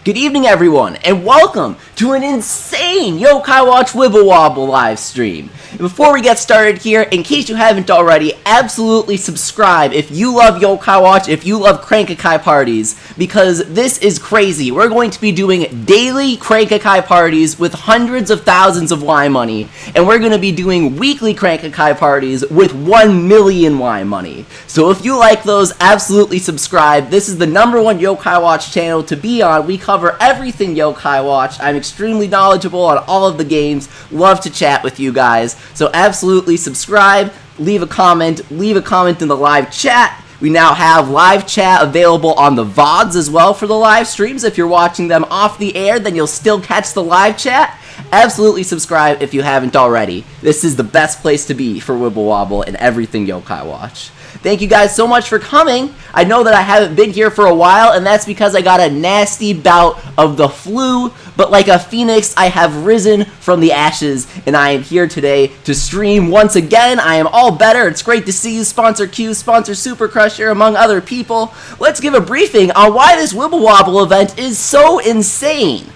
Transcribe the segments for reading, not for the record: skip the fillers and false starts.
Good evening, everyone, and welcome to an insane Yokai Watch Wib Wob live stream. Before we get started here, in case you haven't already, absolutely subscribe if you love Yokai Watch, if you love Crank-a-kai parties, because this is crazy. We're going to be doing daily Crank-a-kai parties with hundreds of thousands of Y money, and we're going to be doing weekly Crank-a-kai parties with 1 million Y money. So if you like those, absolutely subscribe. This is the #1 Yokai Watch channel to be on. We cover everything Yokai Watch. I'm extremely knowledgeable on all of the games. Love to chat with you guys. So absolutely subscribe, leave a comment in the live chat. We now have live chat available on the VODs as well for the live streams. If you're watching them off the air, then you'll still catch the live chat. Absolutely subscribe if you haven't already. This is the best place to be for Wibble Wobble and everything Yokai Watch. Thank you guys so much for coming. I know that I haven't been here for a while, and that's because I got a nasty bout of the flu, but like a phoenix, I have risen from the ashes, and I am here today to stream once again. I am all better. It's great to see you, Sponsor Q, Sponsor Super Crusher, among other people. Let's give a briefing on why this Wibble Wobble event is so insane.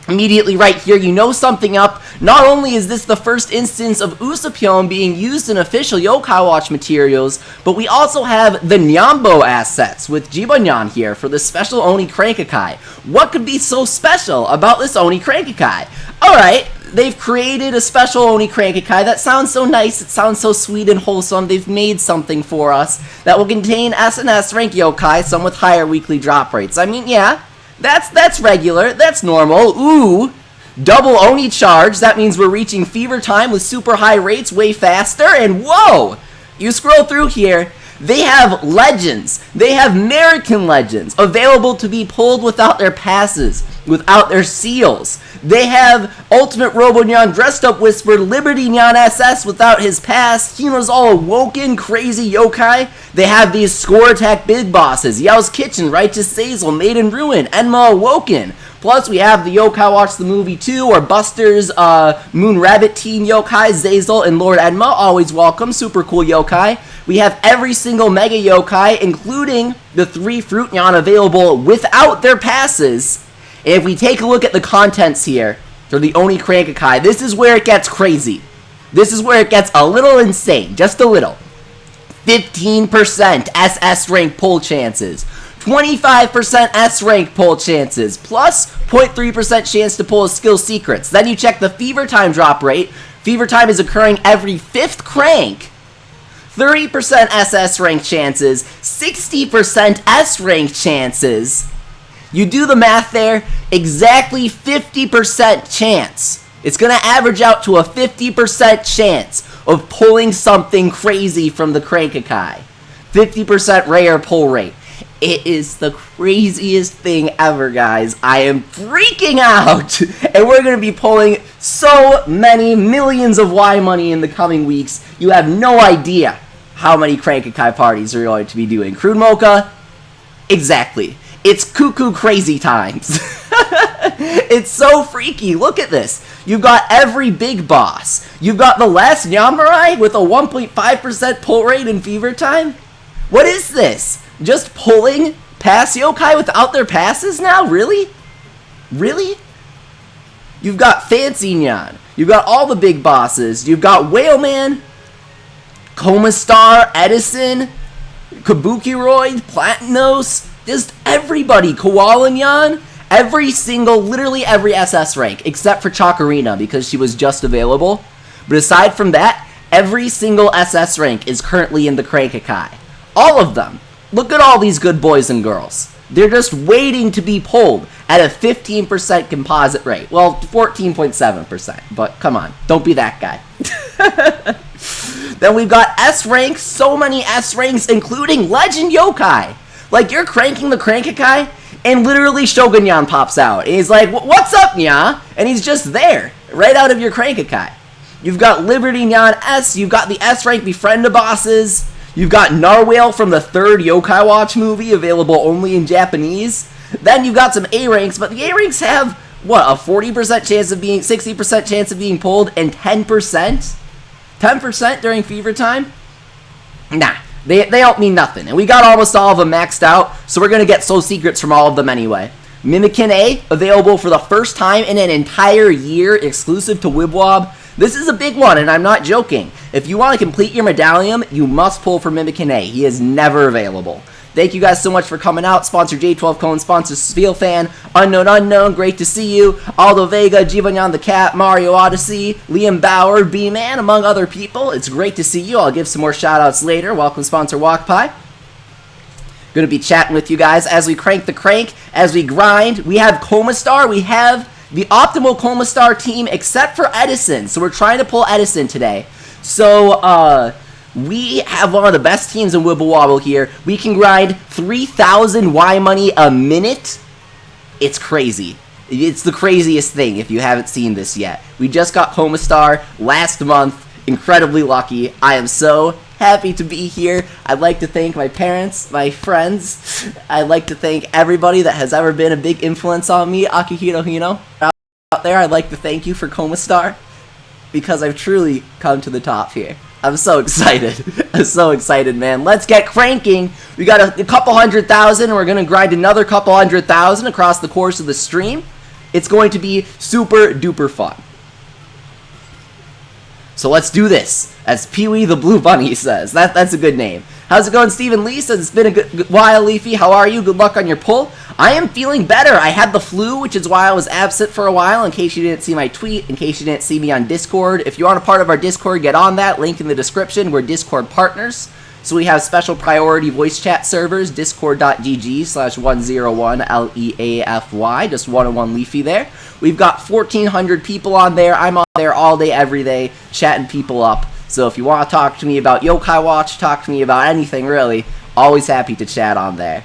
Immediately right here, you know something up. Not only is this the first instance of Usapyon being used in official Yokai Watch materials, but we also have the Nyambo assets with Jibanyan here for the special Oni Crank-a-kai. What could be so special about this Oni Crank-a-kai? Alright, they've created a special Oni Crank-a-kai. That sounds so nice, it sounds so sweet and wholesome. They've made something for us that will contain SNS rank Yokai, some with higher weekly drop rates. I mean, yeah. That's regular, that's normal. Ooh, double Oni charge, that means we're reaching fever time with super high rates way faster, and whoa! You scroll through here, they have legends, they have Merican Legends, available to be pulled without their passes, without their seals. They have Ultimate Robo Nyan dressed up Whisper, Liberty Nyan SS without his pass, Hino's all awoken, crazy yokai. They have these score attack big bosses, Yao's Kitchen, Righteous Zazel, Maiden Ruin, Enma Awoken. Plus we have the Yokai Watch the Movie 2, or Buster's Moon Rabbit Team yokai, Zazel and Lord Enma, always welcome, super cool yokai. We have every single Mega Yokai, including the 3 Fruit Nyan available without their passes. And if we take a look at the contents here for the Oni Crank-a-kai, this is where it gets crazy. This is where it gets a little insane, just a little. 15% SS rank pull chances, 25% S rank pull chances, plus 0.3% chance to pull skill secrets. Then you check the Fever Time drop rate. Fever Time is occurring every 5th crank. 30% SS rank chances, 60% S rank chances. You do the math there, exactly 50% chance. It's going to average out to a 50% chance of pulling something crazy from the Crank-a-kai. 50% rare pull rate. It is the craziest thing ever, guys. I am freaking out. And we're going to be pulling so many millions of Y money in the coming weeks. You have no idea how many Crank-a-kai parties we're going to be doing. Crude Mocha? Exactly. It's cuckoo crazy times. It's so freaky. Look at this. You've got every big boss. You've got the last Nyamarai with a 1.5% pull rate in Fever Time. What is this? Just pulling pass yokai without their passes now? Really? Really? You've got Fancy Nyan. You've got all the big bosses. You've got Whaleman, Coma Star, Edison, Kabukiroid, Platinos, just everybody, Koala Nyan, every single, literally every SS rank, except for Chakarina, because she was just available. But aside from that, every single SS rank is currently in the Crank-a-kai. All of them. Look at all these good boys and girls. They're just waiting to be pulled at a 15% composite rate. Well, 14.7%, but come on, don't be that guy. Then we've got S ranks, so many S ranks, including Legend Yokai. Like, you're cranking the Crank-a-kai, and literally Shogun Nyan pops out. And he's like, what's up, Nya? And he's just there, right out of your Crank-a-kai. You've got Liberty Nyan S, you've got the S-rank Befrienda bosses, you've got Narwhale from the 3rd Yokai Watch movie, available only in Japanese. Then you've got some A-ranks, but the A-ranks have, what, a 40% chance of being, 60% chance of being pulled, and 10%? 10% during Fever Time? Nah. They don't mean nothing. And we got almost all of them maxed out, so we're going to get soul secrets from all of them anyway. Merican A, available for the first time in an entire year, exclusive to Wib Wob. This is a big one, and I'm not joking. If you want to complete your medallion, you must pull for Merican A. He is never available. Thank you guys so much for coming out. Sponsor J12 Cone, sponsor Spiel Fan, Unknown, great to see you. Aldo Vega, Giovanyan the Cat, Mario Odyssey, Liam Bauer, B-Man, among other people. It's great to see you. I'll give some more shoutouts later. Welcome, sponsor WalkPie. Going to be chatting with you guys as we crank the crank, as we grind. We have Coma Star. We have the optimal Coma Star team except for Edison. So we're trying to pull Edison today. So, we have one of the best teams in Wibble Wobble here. We can grind 3,000 Y money a minute. It's crazy. It's the craziest thing if you haven't seen this yet. We just got Coma Star last month. Incredibly lucky. I am so happy to be here. I'd like to thank my parents, my friends. I'd like to thank everybody that has ever been a big influence on me. Akihiro Hino out there, I'd like to thank you for Coma Star, because I've truly come to the top here. I'm so excited. I'm so excited, man. Let's get cranking. We got a couple 100,000, and we're going to grind another couple 100,000 across the course of the stream. It's going to be super duper fun. So let's do this, as Pee-wee the Blue Bunny says. That's a good name. How's it going? Stephen Lee says, it's been a good while, Leafy. How are you? Good luck on your pull. I am feeling better. I had the flu, which is why I was absent for a while, in case you didn't see my tweet, in case you didn't see me on Discord. If you aren't a part of our Discord, get on that. Link in the description. We're Discord partners. So we have special priority voice chat servers, discord.gg/101LEAFY, just 101 Leafy there. We've got 1,400 people on there. I'm on there all day, every day, chatting people up. So if you want to talk to me about Yokai Watch, talk to me about anything really, always happy to chat on there.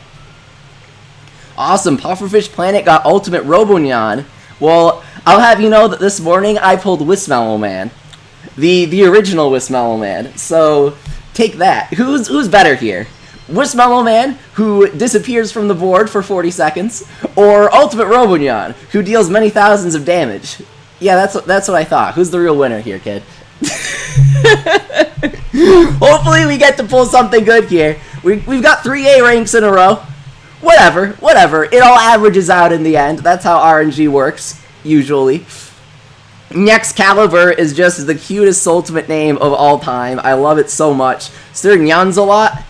Awesome, Pufferfish Planet got Ultimate Robonyan. Well, I'll have you know that this morning I pulled Wismellow Man. The original Wismellow Man. So take that. Who's better here? Wismellow Man, who disappears from the board for 40 seconds, or Ultimate Robonyan, who deals many thousands of damage? Yeah, that's what I thought. Who's the real winner here, kid? Hopefully we get to pull something good here. We've got 3 A ranks in a row. Whatever. It all averages out in the end. That's how RNG works, usually. Nexcalibur is just the cutest ultimate name of all time. I love it so much. Sir Nyanzalot,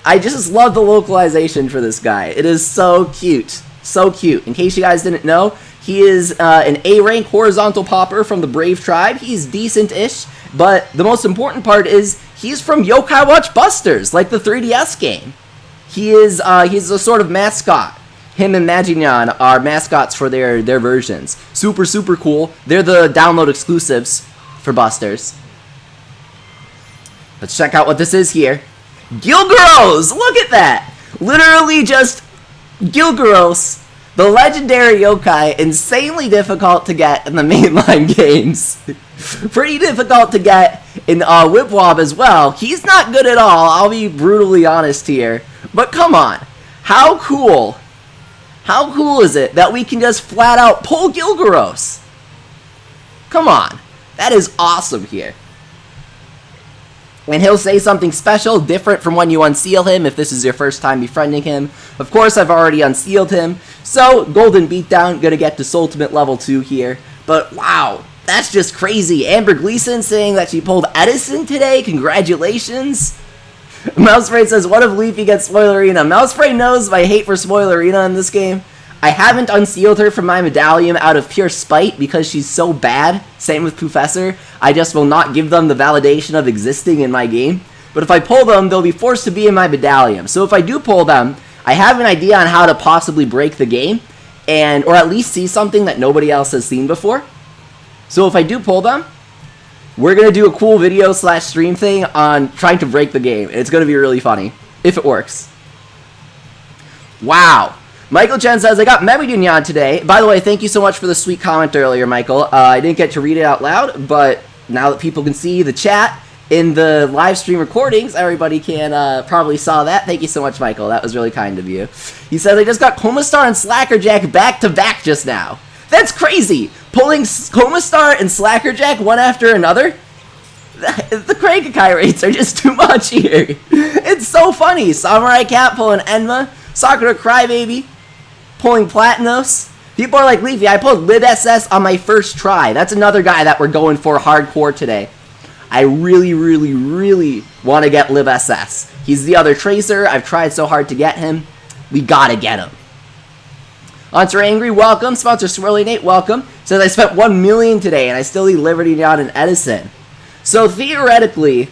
I just love the localization for this guy. It is so cute. So cute. In case you guys didn't know, he is an A-rank horizontal popper from the Brave Tribe. He's decent-ish, but the most important part is he's from Yokai Watch Busters, like the 3DS game. He's a sort of mascot. Him and Magignan are mascots for their versions. Super, super cool. They're the download exclusives for Busters. Let's check out what this is here. Gilgaros! Look at that! Literally just Gilgaros, the legendary yokai, insanely difficult to get in the mainline games. Pretty difficult to get in Wib Wob as well. He's not good at all, I'll be brutally honest here. But come on, how cool is it that we can just flat out pull Gilgaros? Come on, that is awesome here. And he'll say something special, different from when you unseal him if this is your first time befriending him. Of course, I've already unsealed him. So, Golden Beatdown, gonna get to Ultimate level 2 here. But wow, that's just crazy. Amber Gleason saying that she pulled Edison today. Congratulations. Mousespray says, what if Leafy gets Spoilerina? Mousespray knows my hate for Spoilerina in this game. I haven't unsealed her from my medallion out of pure spite because she's so bad. Same with Professor. I just will not give them the validation of existing in my game. But if I pull them, they'll be forced to be in my medallion. So if I do pull them, I have an idea on how to possibly break the game, or at least see something that nobody else has seen before. So if I do pull them, we're going to do a cool video / stream thing on trying to break the game. It's going to be really funny, if it works. Wow. Michael Chen says, I got Merican today. By the way, thank you so much for the sweet comment earlier, Michael. I didn't get to read it out loud, but now that people can see the chat in the live stream recordings, everybody can probably saw that. Thank you so much, Michael. That was really kind of you. He says, I just got Coma Star and Slackerjack back to back just now. That's crazy. Pulling Coma Star and Slackerjack one after another? The Crankakai rates are just too much here. It's so funny. Samurai Cat pulling Enma. Sakura Crybaby. pulling Platinos. People are like, Leafy, I pulled Lib SS on my first try. That's another guy that we're going for hardcore today. I really, really, really want to get Lib SS. He's the other Tracer. I've tried so hard to get him. We gotta get him. Sponsor Angry, welcome. Sponsor Swirly Nate, welcome. Says I spent 1 million today and I still need Liberty Down and Edison. So theoretically,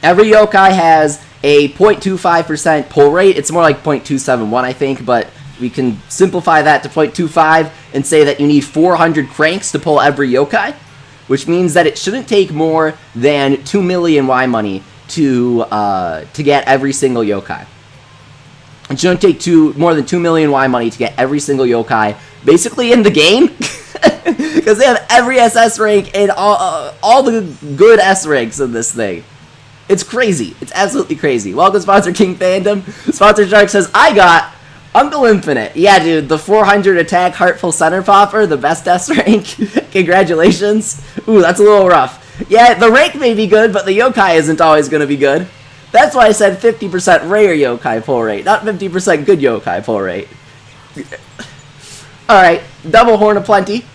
every yokai has a 0.25% pull rate. It's more like 0.271, I think, but we can simplify that to 0.25 and say that you need 400 cranks to pull every yokai, which means that it shouldn't take more than 2 million Y money to get every single yokai. It shouldn't take more than 2 million Y money to get every single yokai, basically in the game, because they have every SS rank and all the good S ranks in this thing. It's crazy. It's absolutely crazy. Welcome, sponsor King Fandom. Sponsor Shark says, I got Uncle Infinite. Yeah, dude, the 400 attack Heartful Center Popper, the best S rank. Congratulations. Ooh, that's a little rough. Yeah, the rank may be good, but the yokai isn't always going to be good. That's why I said 50% rare yokai pull rate, not 50% good yokai pull rate. Alright, double Horn of Plenty.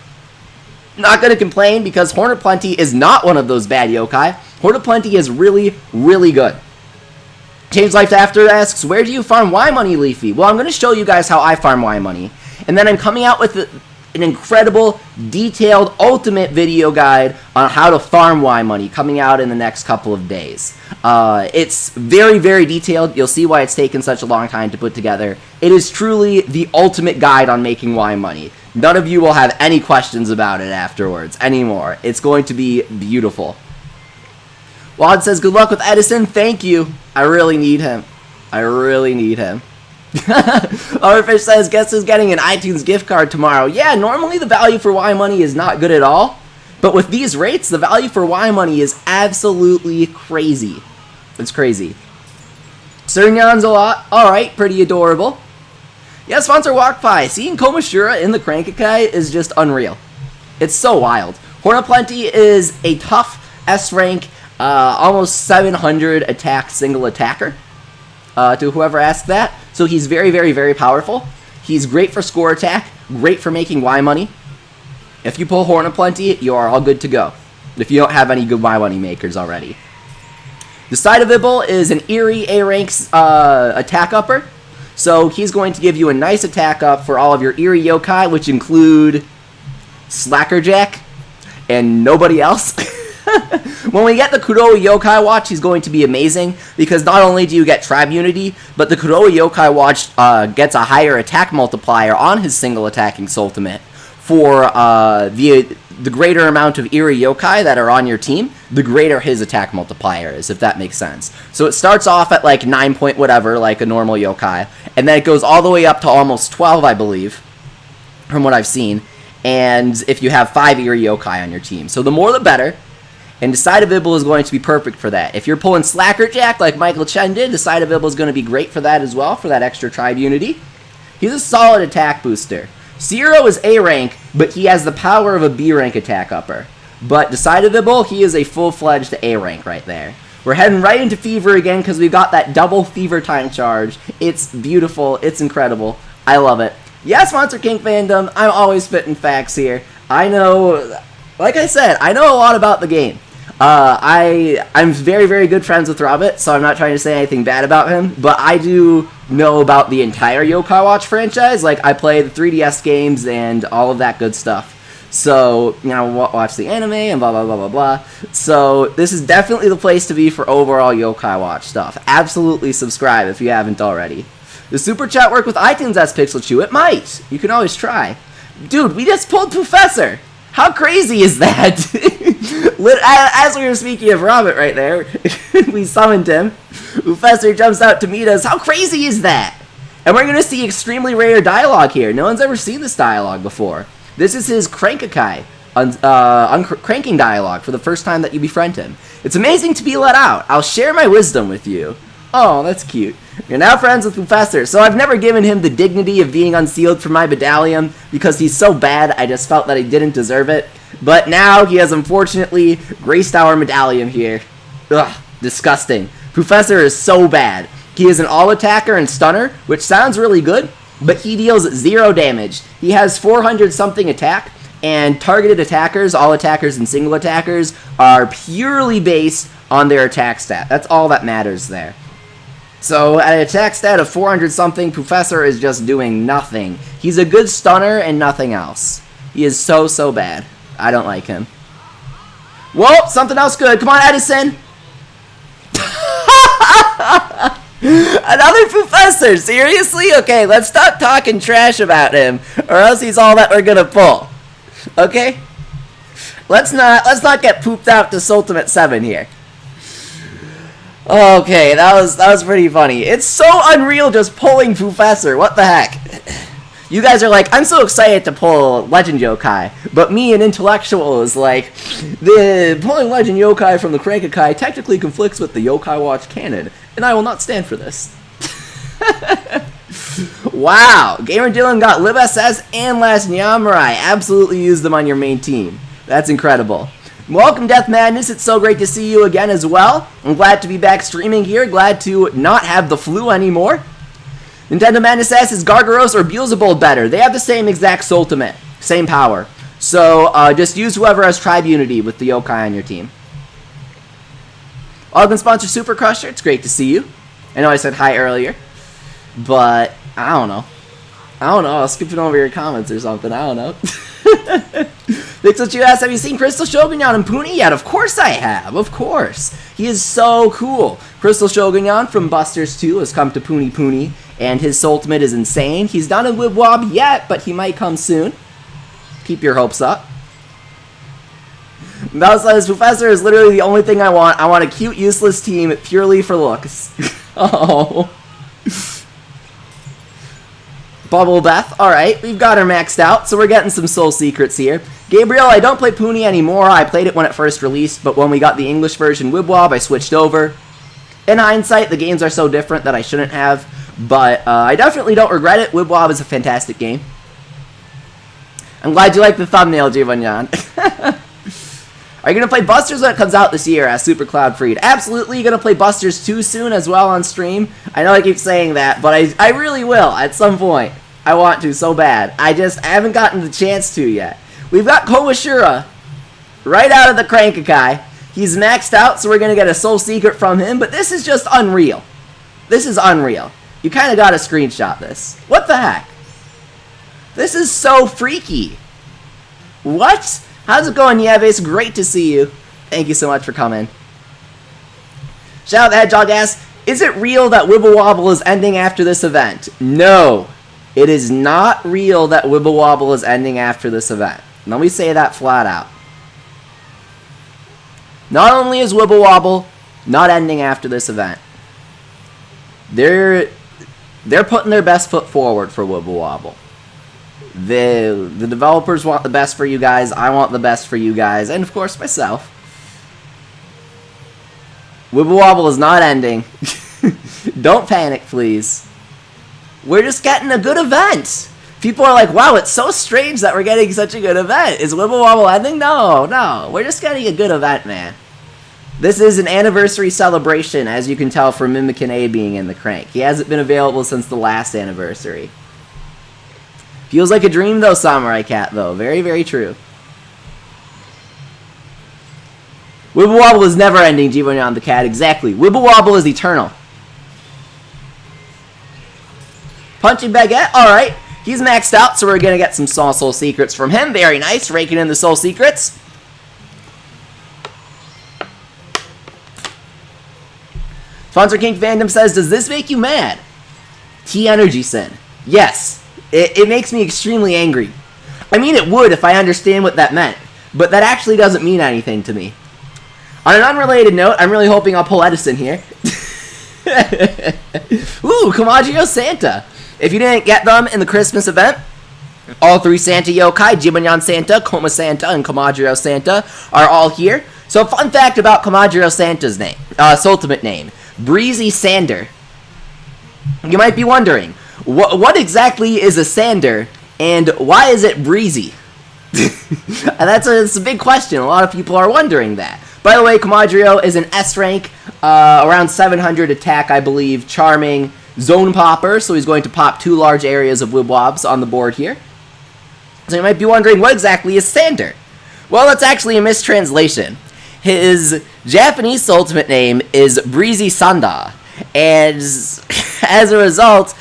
Not going to complain because Horn of Plenty is not one of those bad yokai. Horn of Plenty is really, really good. Change Life to After asks, where do you farm Y money, Leafy? Well, I'm going to show you guys how I farm Y money. And then I'm coming out with an incredible, detailed, ultimate video guide on how to farm Y money coming out in the next couple of days. It's very, very detailed. You'll see why it's taken such a long time to put together. It is truly the ultimate guide on making Y money. None of you will have any questions about it afterwards anymore. It's going to be beautiful. Wad says, good luck with Edison. Thank you. I really need him. I really need him. Overfish says, guess who's getting an iTunes gift card tomorrow? Yeah, normally the value for Y money is not good at all. But with these rates, the value for Y money is absolutely crazy. It's crazy. Surnyan's a lot. Alright, pretty adorable. Yeah, sponsor WalkPie. Seeing Komashura in the Crankakai is just unreal. It's so wild. Horn of Plenty is a tough S rank, almost 700 attack single attacker. To whoever asked that. So he's very, very, very powerful. He's great for score attack, great for making Y money. If you pull Horn of Plenty, you are all good to go. If you don't have any good Y money makers already. The Side of Ibble is an Eerie A ranks attack upper. So he's going to give you a nice attack up for all of your Eerie yokai, which include Slackerjack and nobody else. When we get the Kuroa Yokai Watch, he's going to be amazing, because not only do you get Tribe Unity, but the Kuroa Yokai Watch gets a higher attack multiplier on his single attacking Sultimate for the greater amount of Eerie Yokai that are on your team, the greater his attack multiplier is, if that makes sense. So it starts off at like 9 point whatever, like a normal Yokai, and then it goes all the way up to almost 12, I believe, from what I've seen, and if you have 5 Eerie Yokai on your team. So the more the better. And the Side of Ibble is going to be perfect for that. If you're pulling Slackerjack like Michael Chen did, the Side of Ibble is going to be great for that as well, for that extra Tribe Unity. He's a solid attack booster. Zero is A rank, but he has the power of a B rank attack upper. But the Side of Ibble, he is a full-fledged A rank right there. We're heading right into Fever again because we've got that double Fever time charge. It's beautiful. It's incredible. I love it. Yeah, sponsor King Fandom. I'm always spitting facts here. I know, like I said, I know a lot about the game. I'm very, very good friends with Robert, so I'm not trying to say anything bad about him, but I do know about the entire Yokai Watch franchise. Like, I play the 3DS games and all of that good stuff. So, you know, watch the anime and blah, blah, blah, blah, blah. So, this is definitely the place to be for overall Yokai Watch stuff. Absolutely subscribe if you haven't already. Does Super Chat work with iTunes as Pixel Chew? It might. You can always try. Dude, we just pulled Professor! How crazy is that? As we were speaking of Robert right there, we summoned him. Professor jumps out to meet us. How crazy is that? And we're going to see extremely rare dialogue here. No one's ever seen this dialogue before. This is his Crankakai, uncranking dialogue for the first time that you befriend him. It's amazing to be let out. I'll share my wisdom with you. Oh, that's cute. You're now friends with Professor. So I've never given him the dignity of being unsealed from my medallion because he's so bad I just felt that he didn't deserve it. But now he has unfortunately graced our medallion here. Ugh, disgusting. Professor is so bad. He is an all-attacker and stunner, which sounds really good, but he deals 0 damage. He has 400 something attack, and targeted attackers, all attackers and single attackers, are purely based on their attack stat. That's all that matters there. So at an attack stat of 400 something, Professor is just doing nothing. He's a good stunner and nothing else. He is so bad. I don't like him. Whoa, something else good. Come on, Edison. Another Professor, seriously? Okay, let's stop talking trash about him, or else he's all that we're gonna pull. Okay? Let's not get pooped out to Sultimate 7 here. Okay, that was pretty funny. It's so unreal just pulling Professor. What the heck? You guys are like, I'm so excited to pull Legend Yokai, but me, an intellectual, is like, the pulling Legend Yokai from the Crank-a-kai technically conflicts with the Yokai Watch canon, and I will not stand for this. Wow, Gamer Dylan got Lib SS and Last Nyamurai. Absolutely use them on your main team. That's incredible. Welcome, Death Madness. It's so great to see you again as well. I'm glad to be back streaming here. Glad to not have the flu anymore. Nintendo Madness asks, is Gargaros or Beelzebub better? They have the same exact ultimate, same power. So just use whoever has Tribe Unity with the yokai on your team. Ogden sponsor Super Crusher. It's great to see you. I know I said hi earlier, but I don't know. I was skipping over your comments or something. I don't know. Vixel you asked, have you seen Crystal Shogunyan and Puni yet? Of course I have. Of course. He is so cool. Crystal Shogunyan from Busters 2 has come to Puni Puni, and his ultimate is insane. He's not in Wib Wob yet, but he might come soon. Keep your hopes up. Mouse says, Professor is literally the only thing I want. I want a cute, useless team purely for looks. Oh. Bubble Beth. Alright, we've got her maxed out, so we're getting some soul secrets here. Gabriel, I don't play Puni anymore. I played it when it first released, but when we got the English version Wib Wob, I switched over. In hindsight, the games are so different that I shouldn't have, but I definitely don't regret it. Wib Wob is a fantastic game. I'm glad you like the thumbnail, Giovanyan. Are you going to play Busters when it comes out this year? Asked Super Cloud Freed. Absolutely. You're going to play Busters 2 soon as well on stream. I know I keep saying that, but I really will at some point. I want to so bad. I haven't gotten the chance to yet. We've got Komashura right out of the Crank-a-kai. He's maxed out, so we're going to get a soul secret from him, but this is just unreal. This is unreal. You kind of got to screenshot this. What the heck? This is so freaky. What? How's it going, Nieves? Great to see you. Thank you so much for coming. Shout out the Hedgehog asks, is it real that Wibble Wobble is ending after this event? No. It is not real that Wibble Wobble is ending after this event. Let me say that flat out. Not only is Wibble Wobble not ending after this event, they're putting their best foot forward for Wibble Wobble. The developers want the best for you guys, I want the best for you guys, and of course myself. Wibble Wobble is not ending. Don't panic, please. We're just getting a good event. People are like, wow, it's so strange that we're getting such a good event. Is Wibble Wobble ending? No. We're just getting a good event, man. This is an anniversary celebration, as you can tell from Mimikin A being in the crank. He hasn't been available since the last anniversary. Feels like a dream, though, Samurai Cat, though. Very, very true. Wibble Wobble is never ending, Giovanni the Cat. Exactly. Wibble Wobble is eternal. Punching Baguette, alright. He's maxed out, so we're going to get some soul secrets from him. Very nice, raking in the soul secrets. Sponsor King Fandom says, does this make you mad? T-Energy Sin. Yes, it makes me extremely angry. I mean, it would if I understand what that meant, but that actually doesn't mean anything to me. On an unrelated note, I'm really hoping I'll pull Edison here. Ooh, Kamaggio Santa. If you didn't get them in the Christmas event, all three Santa yokai, Jibanyan Santa, Koma Santa, and Kamaggio Santa are all here. So fun fact about Kamaggio Santa's name, ultimate name, Breezy Sander. You might be wondering, what exactly is a Sander, and why is it breezy? And that's a big question. A lot of people are wondering that. By the way, Kamaggio is an S rank, around 700 attack, I believe, charming, Zone Popper, so he's going to pop 2 large areas of Wib Wobs on the board here. So you might be wondering, what exactly is Sander? Well, that's actually a mistranslation. His Japanese ultimate name is Breezy Sanda, and as a result,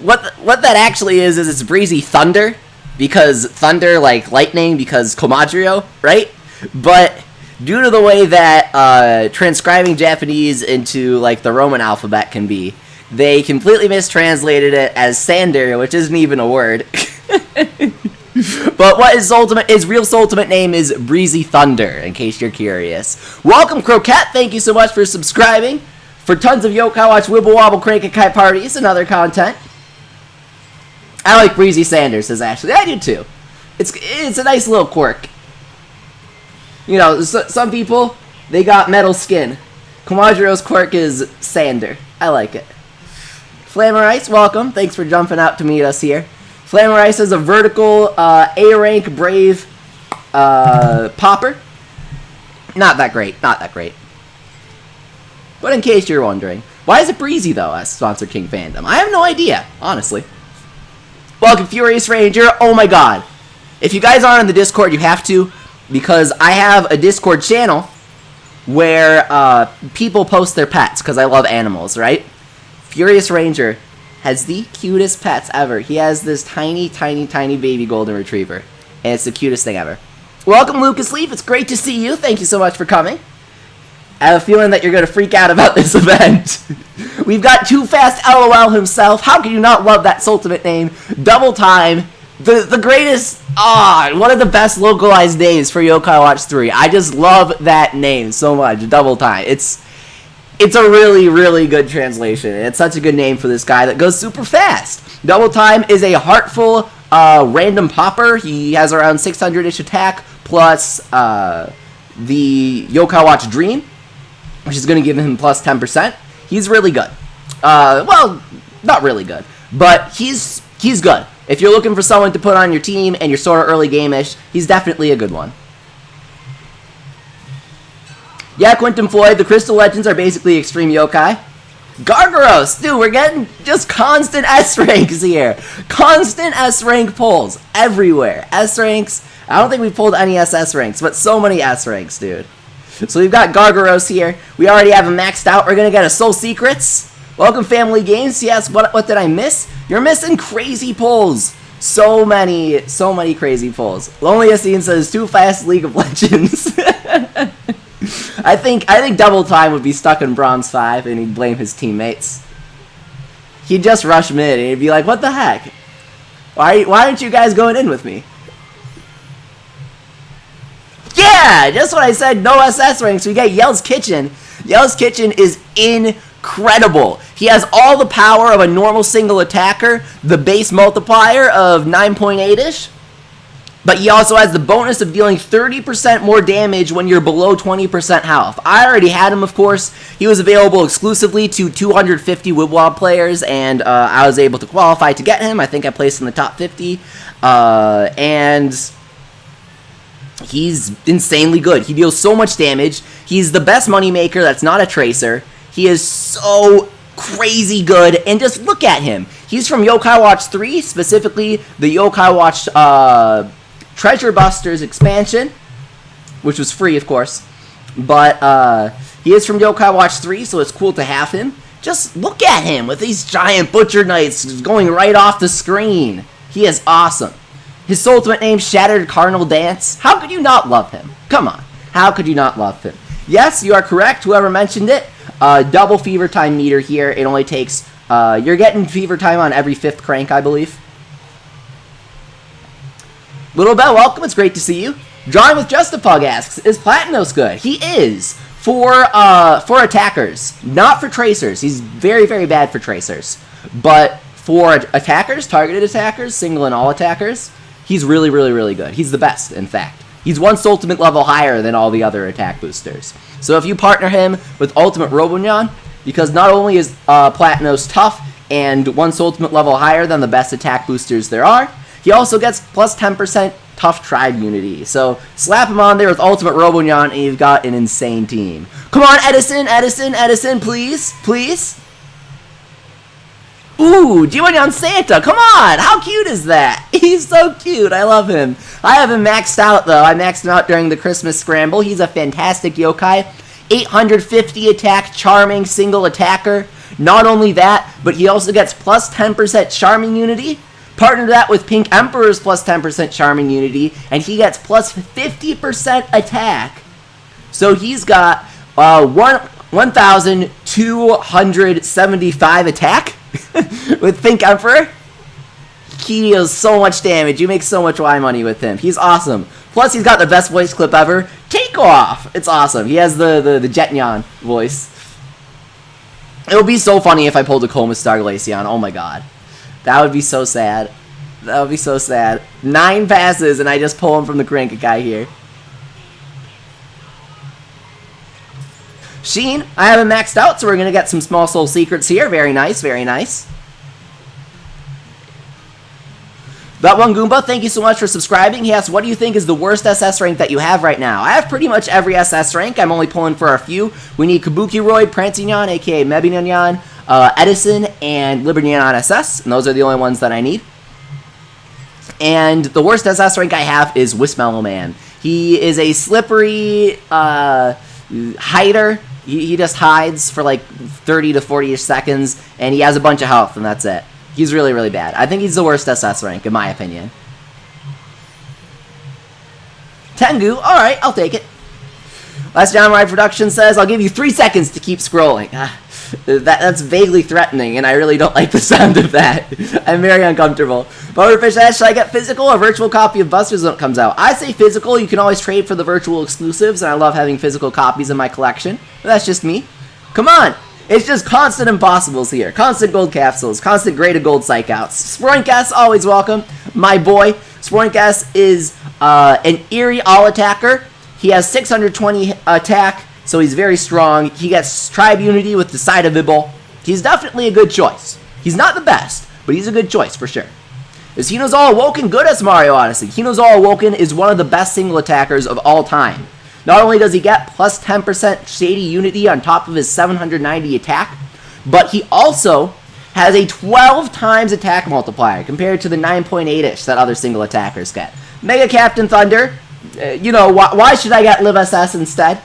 what that actually is it's Breezy Thunder, because thunder, like lightning, because Komadrio, right? But due to the way that transcribing Japanese into like the Roman alphabet can be, they completely mistranslated it as Sander, which isn't even a word. But what his real ultimate name is Breezy Thunder, in case you're curious. Welcome, Croquette. Thank you so much for subscribing. For tons of Yokai Watch Wibble Wobble Crank and Kite parties and other content. I like Breezy Sanders, says Ashley. I do too. It's a nice little quirk. You know, some people, they got metal skin. Comadrio's quirk is Sander. I like it. Flammer Ice, welcome. Thanks for jumping out to meet us here. Flammer Ice is a vertical A-rank brave popper. Not that great. Not that great. But in case you're wondering, why is it Breezy though? As Sponsor King Fandom, I have no idea, honestly. Welcome, Furious Ranger. Oh my god. If you guys aren't in the Discord, you have to, because I have a Discord channel where people post their pets, because I love animals, right? Furious Ranger has the cutest pets ever. He has this tiny, tiny, tiny baby golden retriever, and it's the cutest thing ever. Welcome, Lucas Leaf. It's great to see you. Thank you so much for coming. I have a feeling that you're going to freak out about this event. We've got Too Fast LOL himself. How can you not love that ultimate name? Double Time. The greatest, one of the best localized names for Yokai Watch 3. I just love that name so much. Double Time. It's a really, really good translation. It's such a good name for this guy that goes super fast. Double Time is a heartful random popper. He has around 600-ish attack, plus the Yokai Watch Dream, which is going to give him plus 10%. He's really good. Well, not really good, but he's good. If you're looking for someone to put on your team and you're sort of early game-ish, he's definitely a good one. Yeah, Quentin Floyd, the Crystal Legends are basically extreme yokai. Gargaros, dude, we're getting just constant S-ranks here. Constant S-rank pulls everywhere. S-ranks, I don't think we pulled any SS ranks, but so many S-ranks, dude. So we've got Gargaros here. We already have him maxed out. We're going to get a Soul Secrets. Welcome, Family Games. Yes, what did I miss? You're missing crazy pulls. So many crazy pulls. Lonely Yassine says, too fast League of Legends. I think Double Time would be stuck in Bronze 5 and he'd blame his teammates. He'd just rush mid and he'd be like, what the heck? Why aren't you guys going in with me? Yeah, just what I said, no SS ranks. We got Yell's Kitchen. Yell's Kitchen is incredible. He has all the power of a normal single attacker, the base multiplier of 9.8-ish, but he also has the bonus of dealing 30% more damage when you're below 20% health. I already had him, of course. He was available exclusively to 250 Wib Wob players, and I was able to qualify to get him. I think I placed in the top 50, and he's insanely good. He deals so much damage. He's the best moneymaker that's not a tracer. He is so crazy good, and just look at him. He's from Yokai Watch 3, specifically the Yokai Watch Treasure Busters expansion, which was free, of course. But he is from Yokai Watch 3, so it's cool to have him. Just look at him with these giant Butcher Knights going right off the screen. He is awesome. His ultimate name, Shattered Carnal Dance. How could you not love him? Come on. How could you not love him? Yes, you are correct, whoever mentioned it. Double Fever Time meter here. It only takes, you're getting Fever Time on every 5th crank, I believe. Little Bell, welcome. It's great to see you. Drawing with Just a Pug asks, is Platinos good? He is. For attackers, not for tracers. He's very, very bad for tracers. But for attackers, targeted attackers, single and all attackers, he's really, really, really good. He's the best, in fact. He's one ultimate level higher than all the other attack boosters. So if you partner him with Ultimate Robunyan, because not only is Platinos tough and one ultimate level higher than the best attack boosters there are, he also gets plus 10% tough tribe unity. So slap him on there with Ultimate Robunyan and you've got an insane team. Come on, Edison, Edison, Edison, please, please. Ooh, Jiwon Santa, come on! How cute is that? He's so cute, I love him. I have him maxed out, though. I maxed him out during the Christmas Scramble. He's a fantastic yokai. 850 attack, charming, single attacker. Not only that, but he also gets plus 10% charming unity. Partner that with Pink Emperor's plus 10% charming unity, and he gets plus 50% attack. So he's got 1,275 attack with Pink Emperor. He deals so much damage. You make so much Y money with him. He's awesome. Plus, he's got the best voice clip ever. Take off! It's awesome. He has the Jetnyan voice. It would be so funny if I pulled a Coma Star Glaceon. Oh my god. That would be so sad. That would be so sad. 9 passes and I just pull him from the crank guy here. Sheen, I have him maxed out, so we're going to get some small soul secrets here. Very nice, very nice. That one Goomba, thank you so much for subscribing. He asks, what do you think is the worst SS rank that you have right now? I have pretty much every SS rank. I'm only pulling for a few. We need Kabuki-Roid, Prancignon, aka Mebinyan, Edison, and Libernyan SS, and those are the only ones that I need. And the worst SS rank I have is Wismellow Man. He is a slippery hider. He just hides for like 30 to 40-ish seconds, and he has a bunch of health, and that's it. He's really, really bad. I think he's the worst SS rank, in my opinion. Tengu, alright, I'll take it. Last John Ride Production says, I'll give you 3 seconds to keep scrolling. That's vaguely threatening, and I really don't like the sound of that. I'm very uncomfortable. Butterfish asks, should I get physical or virtual copy of Busters when it comes out? I say physical. You can always trade for the virtual exclusives, and I love having physical copies in my collection. But that's just me. Come on! It's just constant impossibles here. Constant gold capsules, constant graded gold psych outs. Sproinkas, always welcome. My boy. Sproinkas is an Eerie all-attacker. He has 620 attack, so he's very strong. He gets Tribe Unity with the side of Ibble. He's definitely a good choice. He's not the best, but he's a good choice for sure. Is Hino's All Awoken good as Mario Odyssey? Hino's All Awoken is one of the best single attackers of all time. Not only does he get plus 10% Shady Unity on top of his 790 attack, but he also has a 12 times attack multiplier compared to the 9.8-ish that other single attackers get. Mega Captain Thunder, you know, why should I get Live SS instead?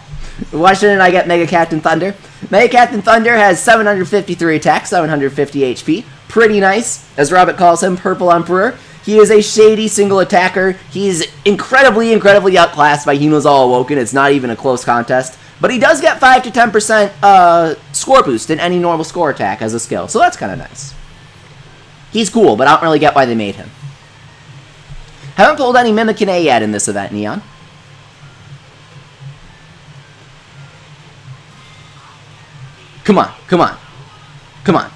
Why shouldn't I get Mega Captain Thunder? Mega Captain Thunder has 753 attack, 750 HP. Pretty nice, as Robert calls him, Purple Emperor. He is a shady single attacker. He's incredibly, incredibly outclassed by Hino's All Awoken. It's not even a close contest. But he does get 5 to 10% score boost in any normal score attack as a skill. So that's kind of nice. He's cool, but I don't really get why they made him. Haven't pulled any Mimikin A yet in this event, Neon. Come on, come on. Come on.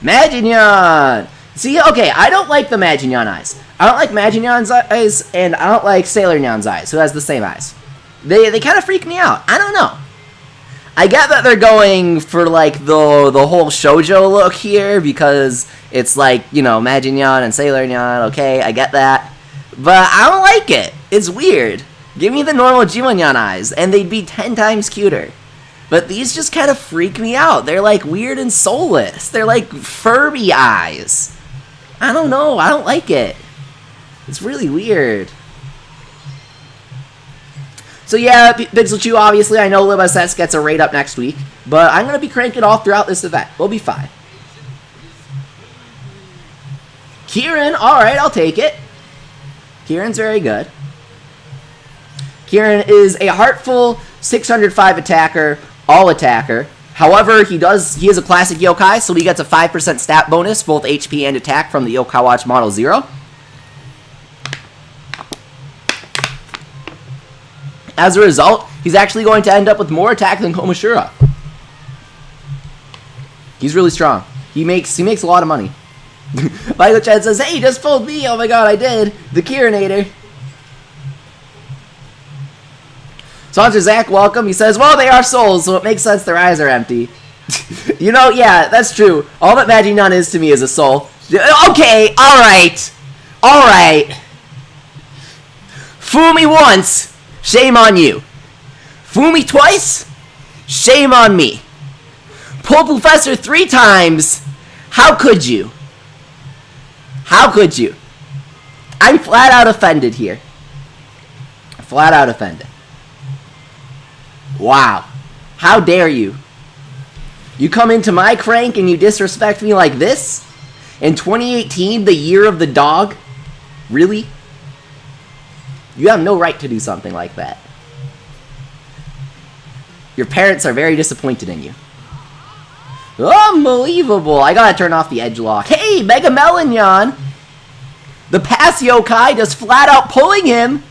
Magignon! See, okay, I don't like the Magignon eyes. I don't like Magignon's eyes, and I don't like Sailor Nyan's eyes, who has the same eyes. They kind of freak me out. I don't know. I get that they're going for, like, the whole shoujo look here, because it's like, you know, Magignon and Sailor Nyan, okay, I get that. But I don't like it. It's weird. Give me the normal Jiwon eyes, and they'd be 10 times cuter. But these just kind of freak me out. They're like weird and soulless. They're like Furby eyes. I don't know. I don't like it. It's really weird. So yeah, Pixel Chew, obviously, I know LibSS gets a raid up next week. But I'm going to be cranking off throughout this event. We'll be fine. Kieran, alright, I'll take it. Kieran's very good. Kieran is a Heartful 605 attacker. All attacker. However, he is a classic yokai, so he gets a 5% stat bonus, both HP and attack, from the Yokai Watch Model 0. As a result, he's actually going to end up with more attack than Komashura. He's really strong. He makes a lot of money. Michael Chen says, hey, you just fooled me. Oh my god, I did. The Kirinator. Sponsor Zach, welcome. He says, well, they are souls, so it makes sense their eyes are empty. You know, yeah, that's true. All that Magignon is to me is a soul. Okay, alright. Alright. Fool me once, shame on you. Fool me twice, shame on me. Pull Professor 3 times, How could you? How could you? I'm flat out offended here. Flat out offended. Wow. How dare you? You come into my crank and you disrespect me like this? In 2018, the year of the dog? Really? You have no right to do something like that. Your parents are very disappointed in you. Unbelievable. I gotta turn off the edge lock. Hey, Mega Melon! The pass yokai just flat out pulling him.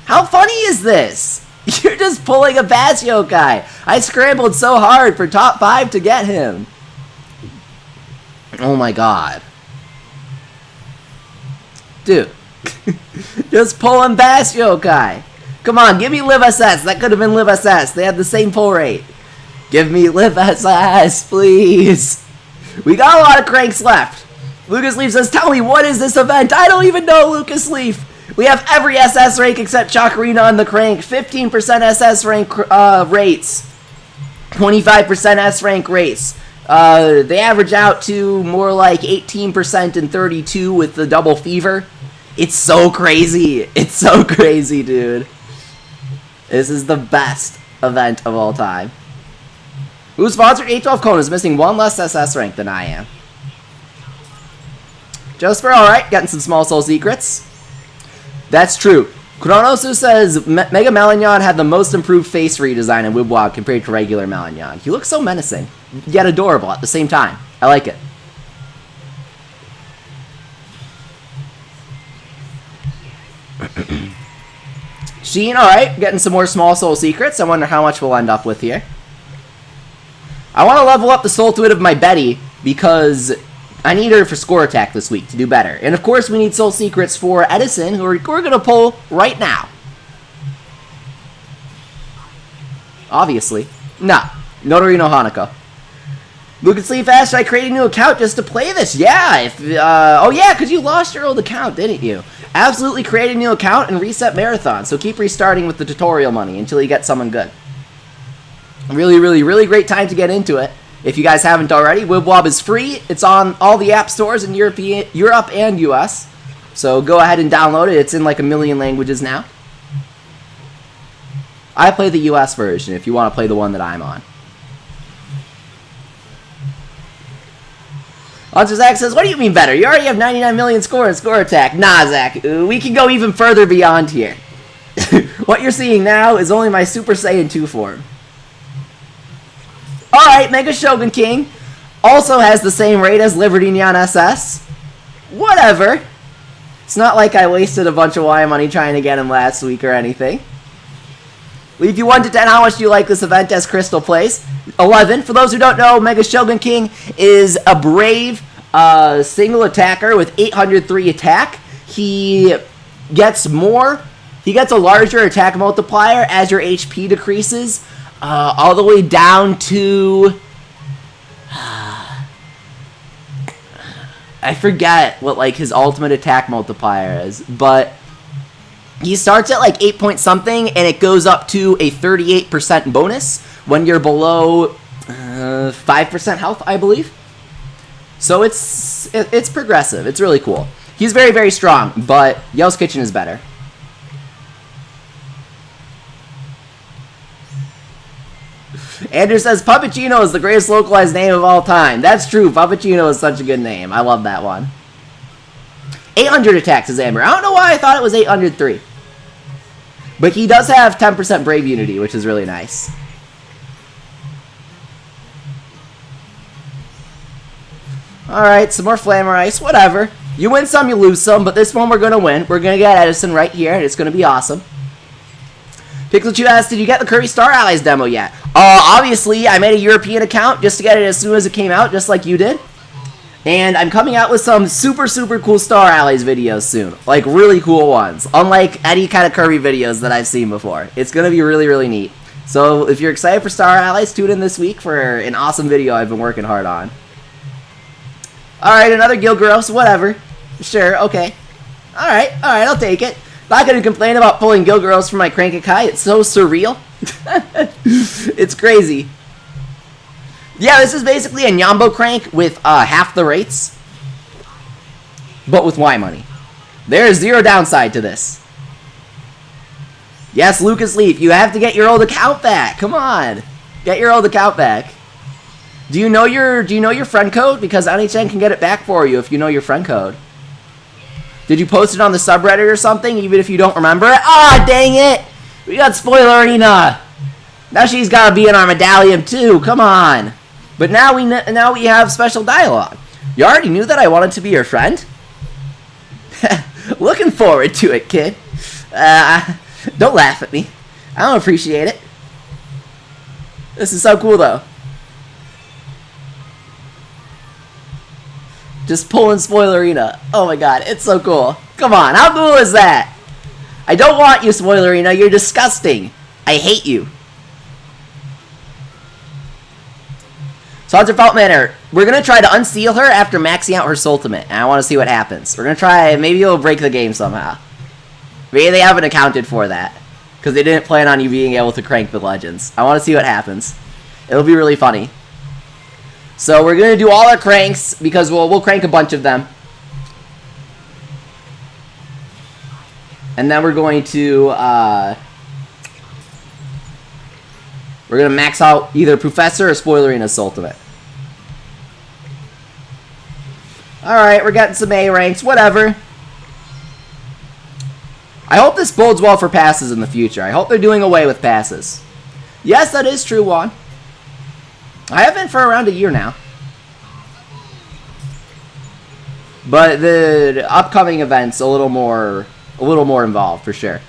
How funny is this? You're just pulling a pass yokai. I scrambled so hard for top 5 to get him. Oh my god. Dude. Just pulling pass yokai. Come on, give me Live SS. That could have been Live SS. They had the same pull rate. Give me Live SS, please. We got a lot of cranks left. Lucas Leaf says, tell me, what is this event? I don't even know, Lucas Leaf. We have every SS rank except Chakarina on the crank. 15% SS rank rates. 25% S rank rates. They average out to more like 18% and 32 with the double fever. It's so crazy. It's so crazy, dude. This is the best event of all time. Who's sponsored? 812 Kona is missing one less SS rank than I am. Josper, alright, getting some small soul secrets. That's true. Chronosu says Mega Melon had the most improved face redesign in Wib Wob compared to regular Melon. He looks so menacing, yet adorable at the same time. I like it. Sheen, alright, getting some more small soul secrets. I wonder how much we'll end up with here. I want to level up the soul to it of my Betty because I need her for score attack this week to do better. And of course we need soul secrets for Edison, who we're going to pull right now. Obviously. Nah. Notorino Hanako. Lucas Leaf asked, should I create a new account just to play this? Yeah. Oh yeah, because you lost your old account, didn't you? Absolutely create a new account and reset Marathon. So keep restarting with the tutorial money until you get someone good. Really, really, really great time to get into it. If you guys haven't already, Wib Wob is free. It's on all the app stores in Europe and US. So go ahead and download it. It's in like 1 million languages now. I play the US version if you want to play the one that I'm on. Hunter Zach says, what do you mean better? You already have 99 million score and score attack. Nah, Zach. We can go even further beyond here. What you're seeing now is only my Super Saiyan 2 form. Alright, Mega Shogun King also has the same rate as Liberty Neon SS. Whatever. It's not like I wasted a bunch of Y money trying to get him last week or anything. Leave you 1 to 10. How much do you like this event as Crystal plays? 11. For those who don't know, Mega Shogun King is a brave single attacker with 803 attack. He gets a larger attack multiplier as your HP decreases. All the way down to... I forget what, like, his ultimate attack multiplier is, but he starts at, like, 8 point something, and it goes up to a 38% bonus when you're below 5% health, I believe. So it's progressive. It's really cool. He's very, very strong, but Yell's Kitchen is better. Andrew says, Puppuccino is the greatest localized name of all time. That's true. Puppuccino is such a good name. I love that one. 800 attacks is Amber. I don't know why I thought it was 803. But he does have 10% Brave Unity, which is really nice. Alright, some more Flammer Ice. Whatever. You win some, you lose some. But this one we're going to win. We're going to get Edison right here, and it's going to be awesome. Pixelchu asked, did you get the Kirby Star Allies demo yet? Obviously, I made a European account just to get it as soon as it came out, just like you did. And I'm coming out with some super, super cool Star Allies videos soon. Like, really cool ones. Unlike any kind of Kirby videos that I've seen before. It's going to be really, really neat. So, if you're excited for Star Allies, tune in this week for an awesome video I've been working hard on. Alright, another Gilgaros, whatever. Sure, okay. Alright, I'll take it. Not gonna complain about pulling Gilgaros from my Crankakai. It's so surreal. It's crazy. Yeah, this is basically a Nyambo crank with half the rates, but with Y money. There is zero downside to this. Yes, Lucas Leaf, you have to get your old account back. Come on, get your old account back. Do you know your friend code? Because NHN can get it back for you if you know your friend code. Did you post it on the subreddit or something, even if you don't remember it? Ah, dang it! We got Spoiler Arena. Now she's got to be in our medallion too. Come on. But now we have special dialogue. You already knew that I wanted to be your friend? Looking forward to it, kid. Don't laugh at me. I don't appreciate it. This is so cool, though. Just pulling Spoiler Arena. Oh my god, it's so cool. Come on, how cool is that? I don't want you, Spoiler Arena. You're disgusting. I hate you. Sandra Feltmaner, we're going to try to unseal her after maxing out her Ultimate, and I want to see what happens. We're going to try, maybe it'll break the game somehow. Maybe they haven't accounted for that, because they didn't plan on you being able to crank the Legends. I want to see what happens. It'll be really funny. So we're going to do all our cranks, because we'll crank a bunch of them. And then we're going to, we're going to max out either Professor or Spoiler Arena's Ultimate. Alright, we're getting some A ranks, whatever. I hope this bodes well for passes in the future. I hope they're doing away with passes. Yes, that is true, Juan. I have been for around a year now. But the upcoming event's a little more involved, for sure.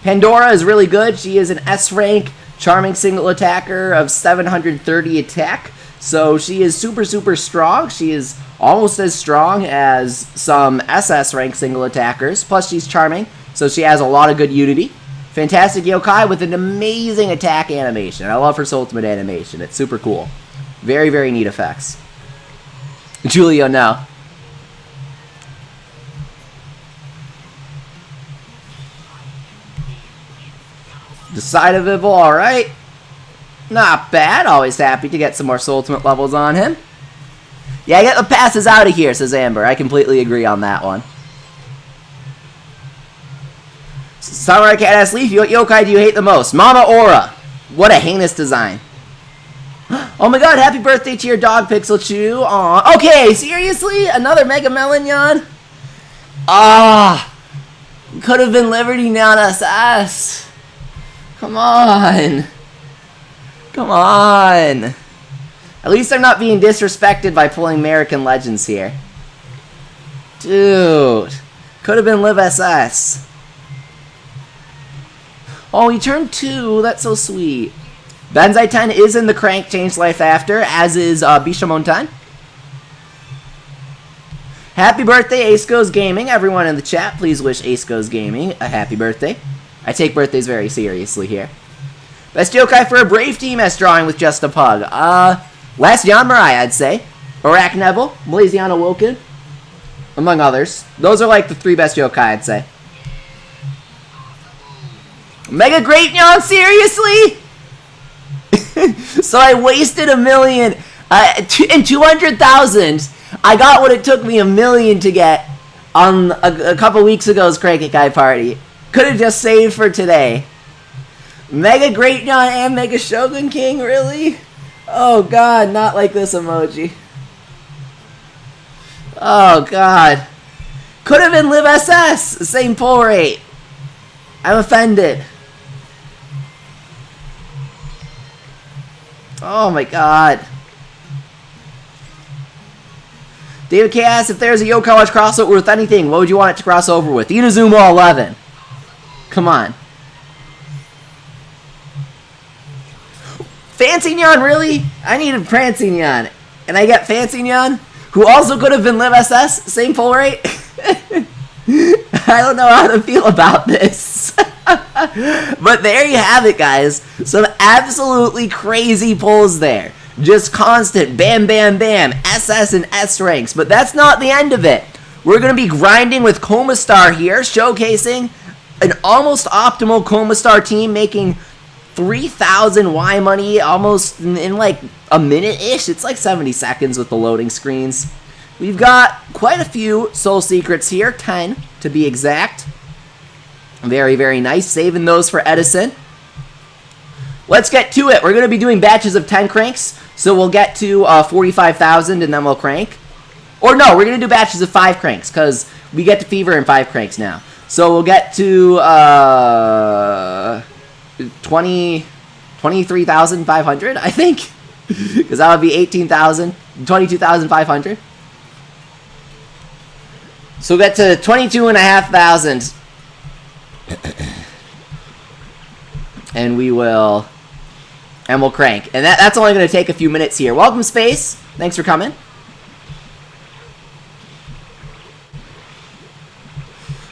Pandora is really good. She is an S rank charming single attacker of 730 attack. So she is super, super strong. She is almost as strong as some SS rank single attackers. Plus she's charming, so she has a lot of good unity. Fantastic yokai with an amazing attack animation. I love her ultimate animation. It's super cool. Very, very neat effects. Julio, no. Decidable, alright. Not bad. Always happy to get some more ultimate levels on him. Yeah, get the passes out of here, says Amber. I completely agree on that one. Samurai Cat asks Leaf, what yokai do you hate the most? Mama Aura. What a heinous design. Oh my god, happy birthday to your dog, Pixel Chew. Aw. Okay, seriously? Another Mega Melon Yawn? Ah. Could have been Liberty Neon SS. Come on. Come on. At least I'm not being disrespected by pulling Merican Legends here. Dude. Could have been Live SS. Oh, he turned 2. That's so sweet. Benzai 10 is in the crank Change Life After, as is Bishamontan. Happy birthday, Ace Goes Gaming. Everyone in the chat, please wish Ace Goes Gaming a happy birthday. I take birthdays very seriously here. Best yokai for a Brave Team S drawing with just a pug. Last Yanmarai, I'd say. Arachnebel, Blazion Awoken, among others. Those are like the 3 best yokai, I'd say. Mega Great Yawn, seriously? So I wasted $1 million and 200,000. I got what it took me $1 million to get on a couple weeks ago's Cranky Guy party. Could have just saved for today. Mega Great Yawn and Mega Shogun King, really? Oh god, not like this emoji. Oh god. Could have been Live SS, same pull rate. I'm offended. Oh my god. David K asks, if there's a Yokai Watch crossover with anything, what would you want it to cross over with? Inazuma 11. Come on. Fancy Nyan, really? I needed Prancing Nyan. And I get Fancy Nyan, who also could have been Live SS, same pull rate. I don't know how to feel about this. But there you have it, guys. Some absolutely crazy pulls there. Just constant bam, bam, bam, SS and S ranks. But that's not the end of it. We're going to be grinding with Coma Star here, showcasing an almost optimal Coma Star team, making 3,000 Y money almost in like a minute-ish. It's like 70 seconds with the loading screens. We've got quite a few soul secrets here, 10 to be exact. Very, very nice. Saving those for Edison. Let's get to it. We're going to be doing batches of 10 cranks, so we'll get to 45,000 and then we'll crank. Or no, we're going to do batches of 5 cranks because we get to fever in 5 cranks now. So we'll get to 23,500, I think. Because that would be 22,500. So we'll get to 22,500. And we'll crank. And that's only going to take a few minutes here. Welcome, Space. Thanks for coming.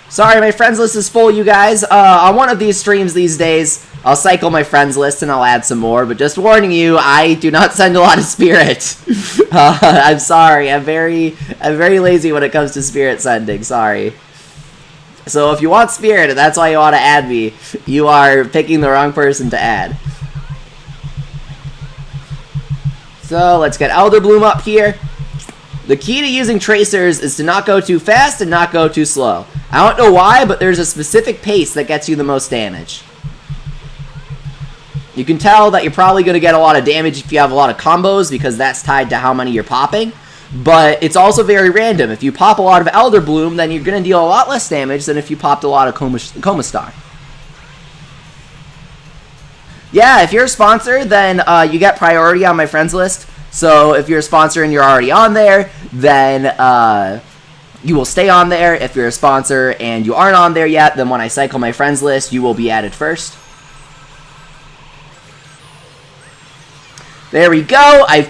Sorry, my friends list is full, you guys. On one of these streams these days, I'll cycle my friends list and I'll add some more. But just warning you, I do not send a lot of spirit. I'm sorry. I'm very lazy when it comes to spirit sending. Sorry. So if you want spirit and that's why you want to add me, you are picking the wrong person to add. So let's get Elder Bloom up here. The key to using tracers is to not go too fast and not go too slow. I don't know why, but there's a specific pace that gets you the most damage. You can tell that you're probably going to get a lot of damage if you have a lot of combos because that's tied to how many you're popping. But it's also very random. If you pop a lot of Elder Bloom, then you're going to deal a lot less damage than if you popped a lot of Coma Star. Yeah, if you're a sponsor, then you get priority on my friends list. So if you're a sponsor and you're already on there, then you will stay on there. If you're a sponsor and you aren't on there yet, then when I cycle my friends list, you will be added first. There we go. I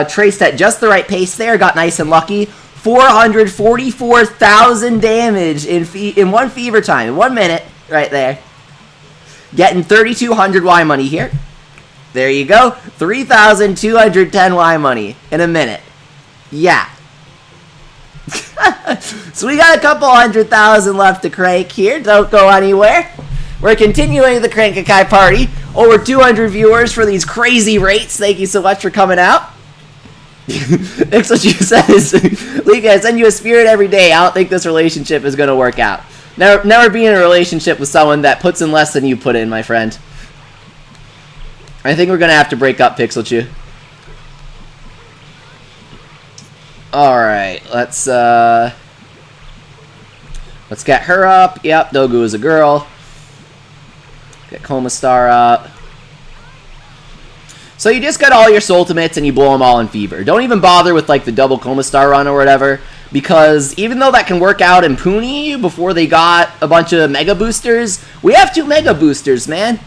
traced at just the right pace there. Got nice and lucky. 444,000 damage in one fever time. In 1 minute, right there. Getting 3,200 Y money here. There you go. 3,210 Y money in a minute. Yeah. So we got a couple 100,000 left to crank here. Don't go anywhere. We're continuing the Crank-a-Kai party. Over 200 viewers for these crazy rates. Thank you so much for coming out. That's what you says. Leafy, I send you a spirit every day. I don't think this relationship is going to work out. Never be in a relationship with someone that puts in less than you put in, my friend. I think we're going to have to break up, Pixelchu. Alright, let's get her up. Yep, Dogu is a girl. Get Coma Star up. So you just get all your Soultimates and you blow them all in Fever. Don't even bother with like the double Coma Star run or whatever. Because even though that can work out in Puni before they got a bunch of Mega Boosters, we have 2 Mega Boosters, man.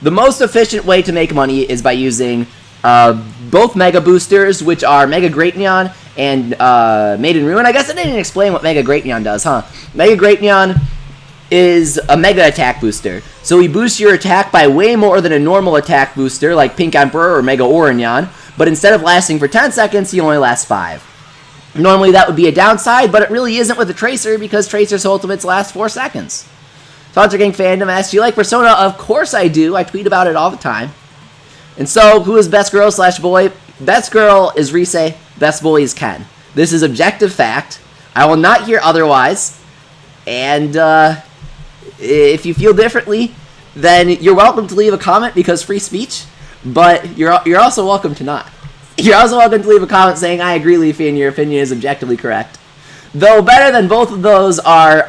The most efficient way to make money is by using both Mega Boosters, which are Mega Great Neon and Maiden Ruin. I guess I didn't explain what Mega Great Neon does, huh? Mega Great Neon is a Mega Attack Booster. So he boosts your attack by way more than a normal attack booster like Pink Emperor or Mega Orion, but instead of lasting for 10 seconds, he only lasts 5. Normally that would be a downside, but it really isn't with the Tracer because Tracer's ultimates last 4 seconds. Sponsor Gang Fandom asks, do you like Persona? Of course I do. I tweet about it all the time. And so, who is best girl / boy? Best girl is Rise, best boy is Ken. This is objective fact. I will not hear otherwise. And if you feel differently, then you're welcome to leave a comment because free speech. But you're also welcome to not. You're also welcome to leave a comment saying, I agree, Leafy, and your opinion is objectively correct. Though better than both of those are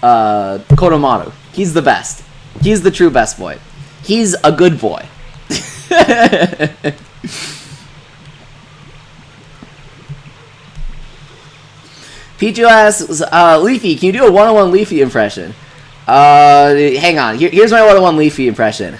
Konomaru. He's the best. He's the true best boy. He's a good boy. Pichu asks, Leafy, can you do a 101 Leafy impression? Hang on. Here's my 101 Leafy impression.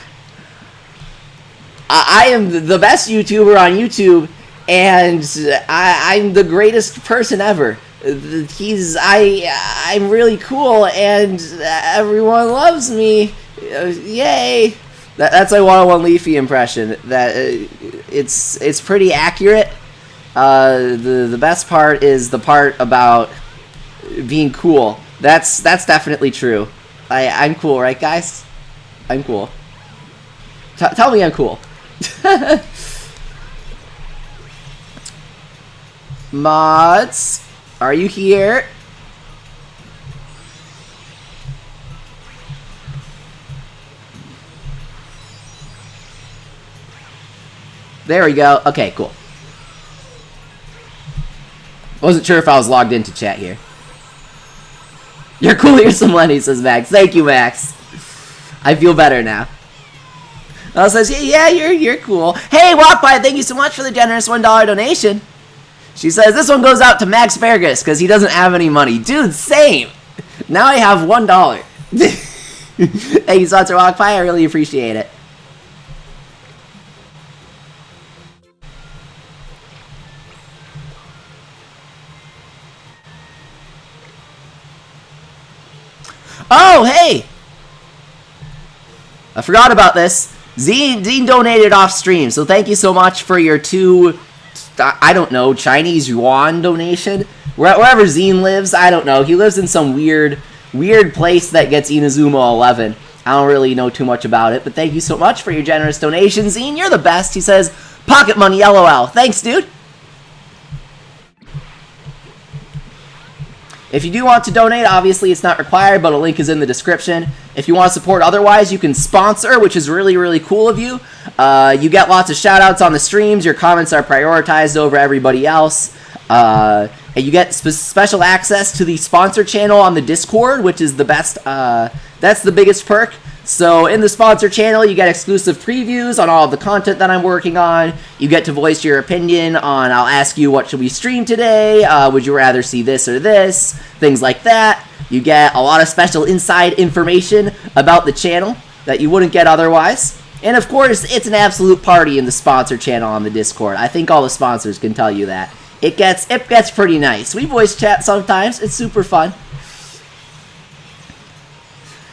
I am the best YouTuber on YouTube, and I'm the greatest person ever. I'm really cool, and everyone loves me. Yay! That's my 101 Leafy impression. That it's pretty accurate. The best part is the part about being cool. That's definitely true. I'm cool, right, guys? I'm cool. Tell me I'm cool. Mods, are you here? There we go. Okay, cool. Wasn't sure if I was logged into chat here. You're cool, here's some Lenny, says Max. Thank you, Max. I feel better now. Says, yeah, you're cool. Hey, Walk By, thank you so much for the generous $1 donation. She says, this one goes out to Max Fergus, because he doesn't have any money. Dude, same. Now I have $1. Thank you so much for Walk By, I really appreciate it. Oh, hey! I forgot about this. Zine donated off stream, so thank you so much for your 2, I don't know, Chinese yuan donation? Wherever Zine lives, I don't know. He lives in some weird place that gets Inazuma 11. I don't really know too much about it, but thank you so much for your generous donation, Zine. You're the best. He says, pocket money, LOL. Thanks, dude. If you do want to donate, obviously it's not required, but a link is in the description. If you want to support otherwise, you can sponsor, which is really, really cool of you. You get lots of shoutouts on the streams. Your comments are prioritized over everybody else. And you get special access to the sponsor channel on the Discord, which is the best. That's the biggest perk. So in the sponsor channel, you get exclusive previews on all of the content that I'm working on. You get to voice your opinion on, I'll ask you, what should we stream today? Would you rather see this or this? Things like that. You get a lot of special inside information about the channel that you wouldn't get otherwise. And of course, it's an absolute party in the sponsor channel on the Discord. I think all the sponsors can tell you that. It gets pretty nice. We voice chat sometimes. It's super fun.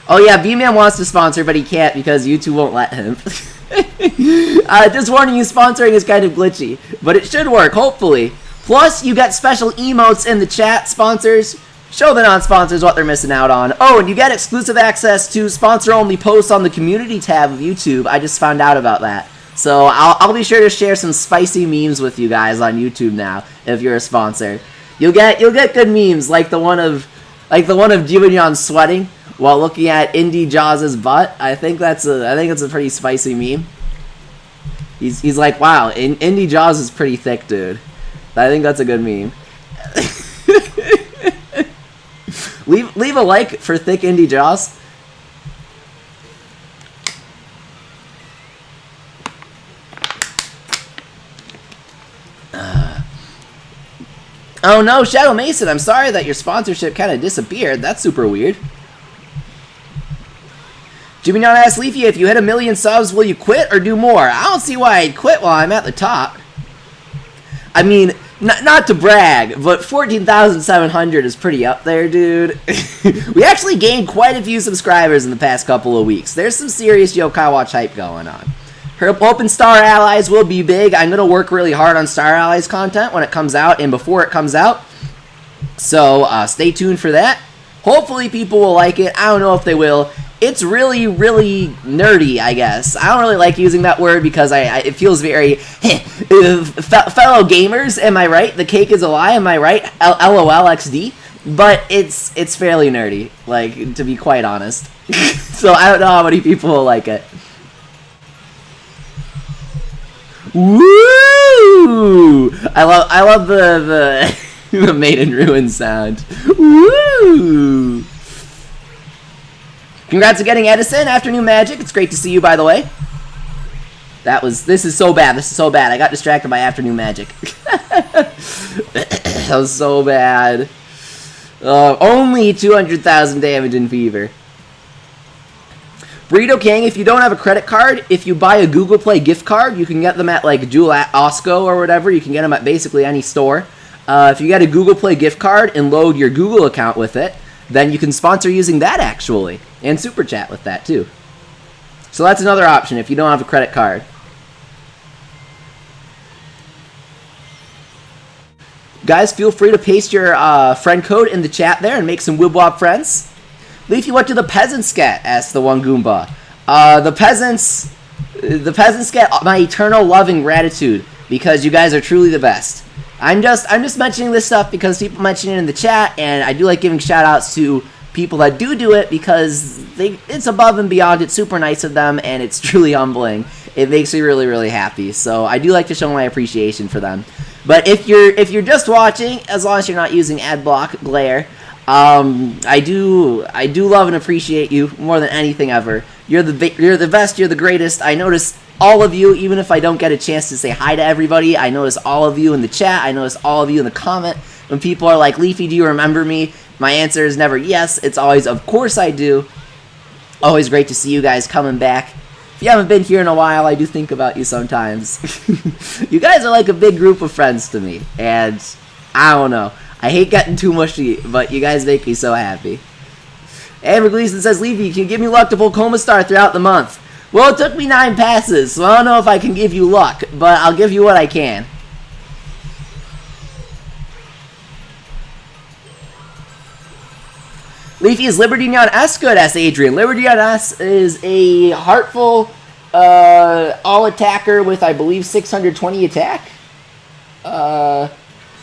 Oh yeah, B-Man wants to sponsor, but he can't because YouTube won't let him. Just warning you, sponsoring is kind of glitchy, but it should work, hopefully. Plus, you get special emotes in the chat, sponsors. Show the non-sponsors what they're missing out on. Oh, and you get exclusive access to sponsor-only posts on the community tab of YouTube. I just found out about that. So I'll be sure to share some spicy memes with you guys on YouTube now if you're a sponsor. You'll get good memes like the one of Jibanyan sweating while looking at Indy Jaws' butt. I think it's a pretty spicy meme. He's like, wow, Indy Jaws is pretty thick, dude. I think that's a good meme. leave a like for thick Indy Jaws. Oh no, Shadow Mason, I'm sorry that your sponsorship kind of disappeared. That's super weird. Jimmy Not asks Leafy, if you hit 1 million subs, will you quit or do more? I don't see why I'd quit while I'm at the top. I mean, not to brag, but 14,700 is pretty up there, dude. We actually gained quite a few subscribers in the past couple of weeks. There's some serious Yokai Watch hype going on. Hoping Star Allies will be big. I'm going to work really hard on Star Allies content when it comes out and before it comes out. So stay tuned for that. Hopefully people will like it. I don't know if they will. It's really, really nerdy, I guess. I don't really like using that word because it feels very, fellow gamers, am I right? The cake is a lie, am I right? LOLXD. But it's fairly nerdy, like, to be quite honest. So I don't know how many people will like it. Woo! I love the the Maiden Ruin sound. Woo! Congrats on getting Edison, Afternoon Magic. It's great to see you, by the way. This is so bad. This is so bad. I got distracted by Afternoon Magic. That was so bad. Only 200,000 damage in Fever. Burrito King, if you don't have a credit card, if you buy a Google Play gift card, you can get them at like Jewel at Osco or whatever. You can get them at basically any store. If you get a Google Play gift card and load your Google account with it, then you can sponsor using that actually. And super chat with that too. So that's another option if you don't have a credit card. Guys, feel free to paste your friend code in the chat there and make some Wib Wob friends. Leafy, what do the peasants get? Asked the one Goomba. The peasants The peasants get my eternal love and gratitude because you guys are truly the best. I'm just mentioning this stuff because people mention it in the chat, and I do like giving shout-outs to people that do it because it's above and beyond. It's super nice of them, and it's truly humbling. It makes me really, really happy. So I do like to show my appreciation for them. But if you're just watching, as long as you're not using ad block glare, I do love and appreciate you more than anything ever. You're the best. You're the greatest. I notice all of you, even if I don't get a chance to say hi to everybody. I notice all of you in the chat. I notice all of you in the comment. When people are like, Leafy, do you remember me? My answer is never yes. It's always, of course I do. Always great to see you guys coming back. If you haven't been here in a while, I do think about you sometimes. You guys are like a big group of friends to me. And I don't know. I hate getting too mushy, but you guys make me so happy. Amber Gleason says, Leafy, can you give me luck to pull Coma Star throughout the month? Well, it took me 9 passes, so I don't know if I can give you luck, but I'll give you what I can. Leafy, is Liberty Neon S good? Asks Adrian. Liberty Neon S is a heartful all-attacker with, I believe, 620 attack.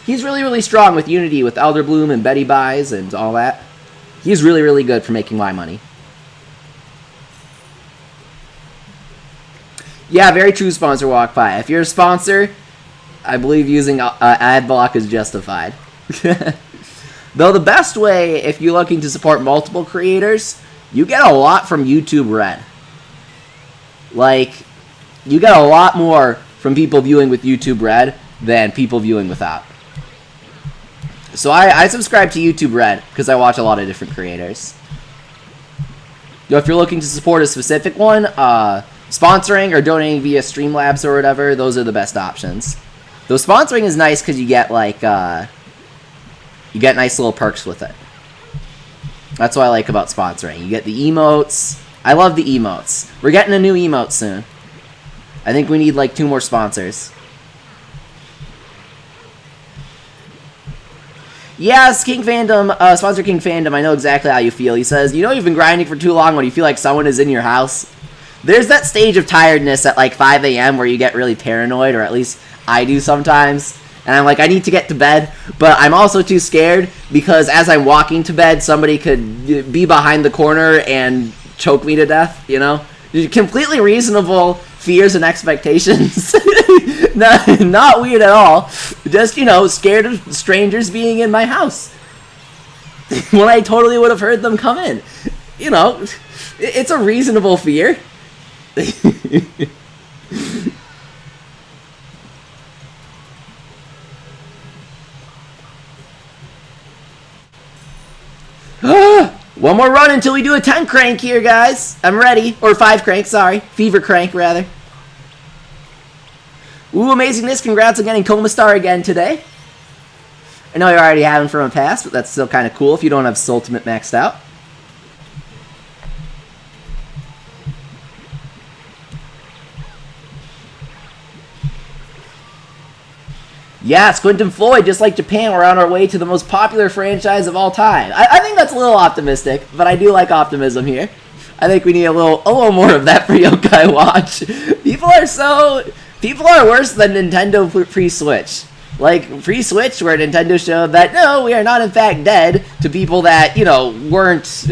He's really, really strong with Unity, with Elder Bloom and Betty Buys and all that. He's really, really good for making Y money. Yeah, very true, sponsor walk by. If you're a sponsor, I believe using ad block is justified. Though the best way, if you're looking to support multiple creators, you get a lot from YouTube Red. Like, you get a lot more from people viewing with YouTube Red than people viewing without. So I subscribe to YouTube Red because I watch a lot of different creators. If you're looking to support a specific one, sponsoring or donating via Streamlabs or whatever, those are the best options. Though sponsoring is nice because you get like you get nice little perks with it. That's what I like about sponsoring. You get the emotes. I love the emotes. We're getting a new emote soon. I think we need like 2 more sponsors. Yes, King Fandom, sponsor King Fandom, I know exactly how you feel. He says, you know you've been grinding for too long when you feel like someone is in your house? There's that stage of tiredness at like 5 a.m. where you get really paranoid, or at least I do sometimes. And I'm like, I need to get to bed, but I'm also too scared because as I'm walking to bed, somebody could be behind the corner and choke me to death, you know? Completely reasonable fears and expectations. Not weird at all. Just, you know, scared of strangers being in my house. When I totally would have heard them come in. You know, it's a reasonable fear. One more run until we do a 10 crank here, guys. I'm ready. Or 5 crank, sorry. Fever crank, rather. Ooh, amazingness. Congrats on getting Coma Star again today. I know you already have him from a past, but that's still kind of cool if you don't have Sultimate maxed out. Yes, Quentin Floyd, just like Japan, we're on our way to the most popular franchise of all time. I think that's a little optimistic, but I do like optimism here. I think we need a little more of that for Yokai Watch. People are worse than Nintendo pre-Switch. Like, pre-Switch, where Nintendo showed that, no, we are not in fact dead, to people that, you know, weren't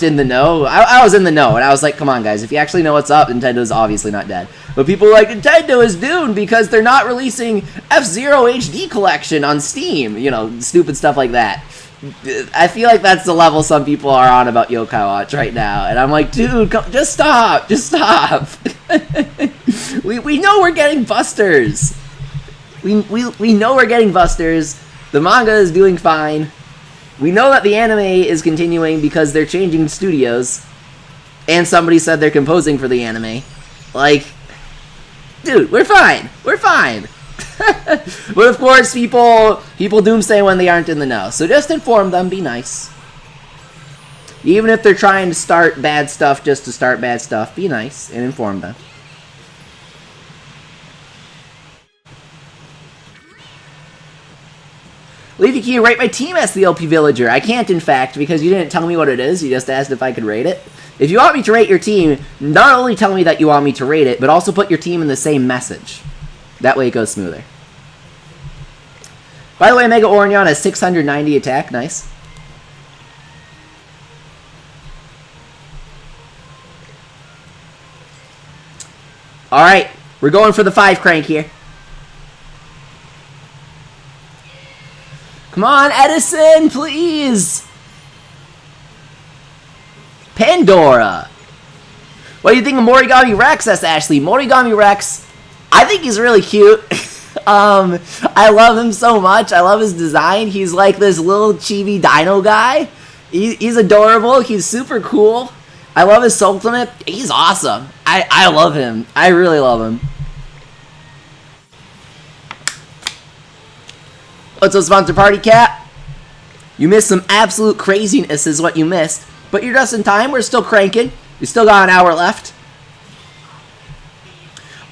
in the know. I was in the know, and I was like, come on, guys, if you actually know what's up, Nintendo's obviously not dead. But people were like, Nintendo is doomed because they're not releasing F-Zero HD Collection on Steam. You know, stupid stuff like that. I feel like that's the level some people are on about Yokai Watch right now. And I'm like, dude, just stop. Just stop. we know we're getting busters. We know we're getting busters. The manga is doing fine. We know that the anime is continuing because they're changing studios. And somebody said they're composing for the anime. Like, dude, we're fine. We're fine. But of course, people doomsday when they aren't in the know. So just inform them, be nice. Even if they're trying to start bad stuff just to start bad stuff, be nice and inform them. Leafy Key, rate my team as the LP Villager. I can't, in fact, because you didn't tell me what it is. You just asked if I could rate it. If you want me to rate your team, not only tell me that you want me to rate it, but also put your team in the same message. That way it goes smoother. By the way, Mega Orion has 690 attack. Nice. Alright, we're going for the 5 crank here. Come on, Edison, please! Pandora! What do you think of Morigami Rex? That's Ashley. Morigami Rex, I think he's really cute. I love him so much. I love his design. He's like this little chibi dino guy. He's adorable. He's super cool. I love his ultimate. He's awesome. I love him. I really love him. What's up, Sponsor Party Cat? You missed some absolute craziness is what you missed. But you're just in time. We're still cranking. You still got an hour left.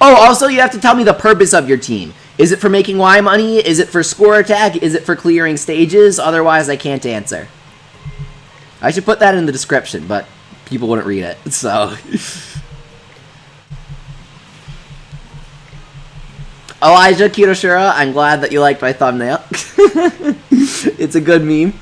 Oh, also you have to tell me the purpose of your team. Is it for making Y money? Is it for score attack? Is it for clearing stages? Otherwise, I can't answer. I should put that in the description, but people wouldn't read it, so... Elijah Kiroshira, I'm glad that you liked my thumbnail. It's a good meme.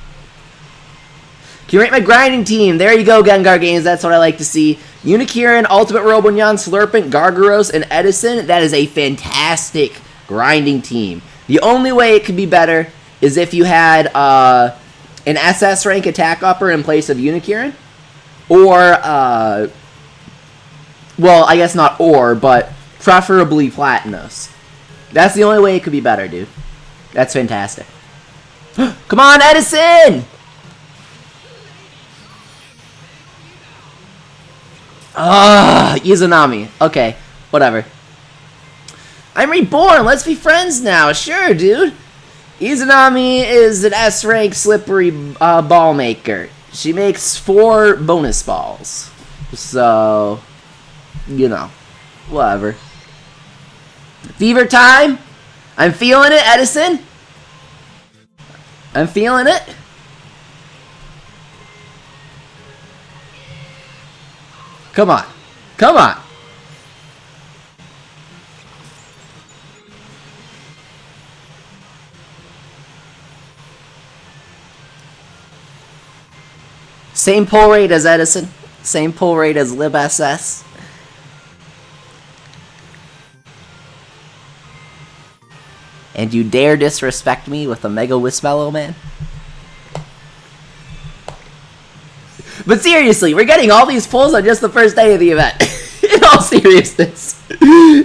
Can you rate my grinding team? There you go, Gengar Games. That's what I like to see. Unikirin, Ultimate Robonyan, Slurpant, Gargaros, and Edison. That is a fantastic grinding team. The only way it could be better is if you had an SS rank attack upper in place of Unikirin. Or, well, I guess not or, but preferably Platinos. That's the only way it could be better, dude. That's fantastic. Come on, Edison! Izanami. Okay, whatever. I'm reborn. Let's be friends now. Sure, dude. Izanami is an S-rank slippery ball maker. She makes 4 bonus balls. So, you know, whatever. Fever time. I'm feeling it, Edison. I'm feeling it. Come on. Come on. Same pull rate as Edison. Same pull rate as LibSS. And you dare disrespect me with a Mega Wismello, man? But seriously, we're getting all these pulls on just the first day of the event. In all seriousness.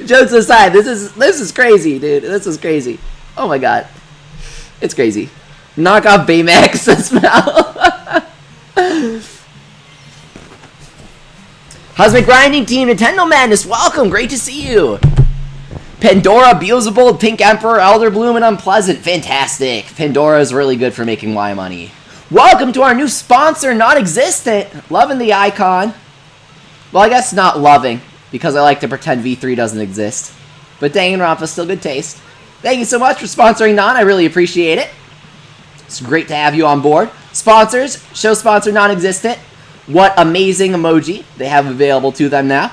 Jokes aside, this is crazy, dude. This is crazy. Oh my god. It's crazy. Knock off Baymax as well. How's my grinding team? Nintendo Madness, welcome. Great to see you. Pandora, Beelzebub, Pink Emperor, Elder Bloom, and Unpleasant. Fantastic. Pandora is really good for making Y money. Welcome to our new sponsor, Non-Existent. Loving the icon. Well, I guess not loving, because I like to pretend V3 doesn't exist. But Danganronpa's still good taste. Thank you so much for sponsoring Non. I really appreciate it. It's great to have you on board. Sponsors, show sponsor Non-Existent. What amazing emoji they have available to them now.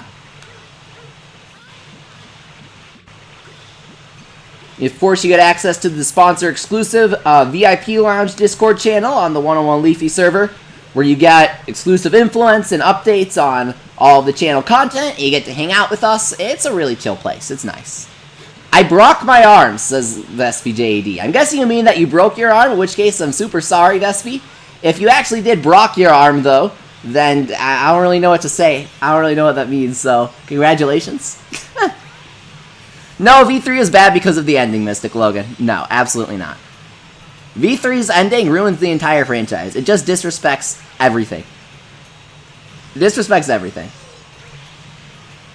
Of course, you get access to the sponsor-exclusive VIP Lounge Discord channel on the 101 Leafy server, where you get exclusive influence and updates on all of the channel content. You get to hang out with us. It's a really chill place. It's nice. I broke my arm, says Vespi JAD. I'm guessing you mean that you broke your arm, in which case I'm super sorry, Vespi. If you actually did broke your arm, though, then I don't really know what to say. I don't really know what that means, so congratulations. No, V3 is bad because of the ending, Mystic Logan. No, absolutely not. V3's ending ruins the entire franchise. It just disrespects everything. It disrespects everything.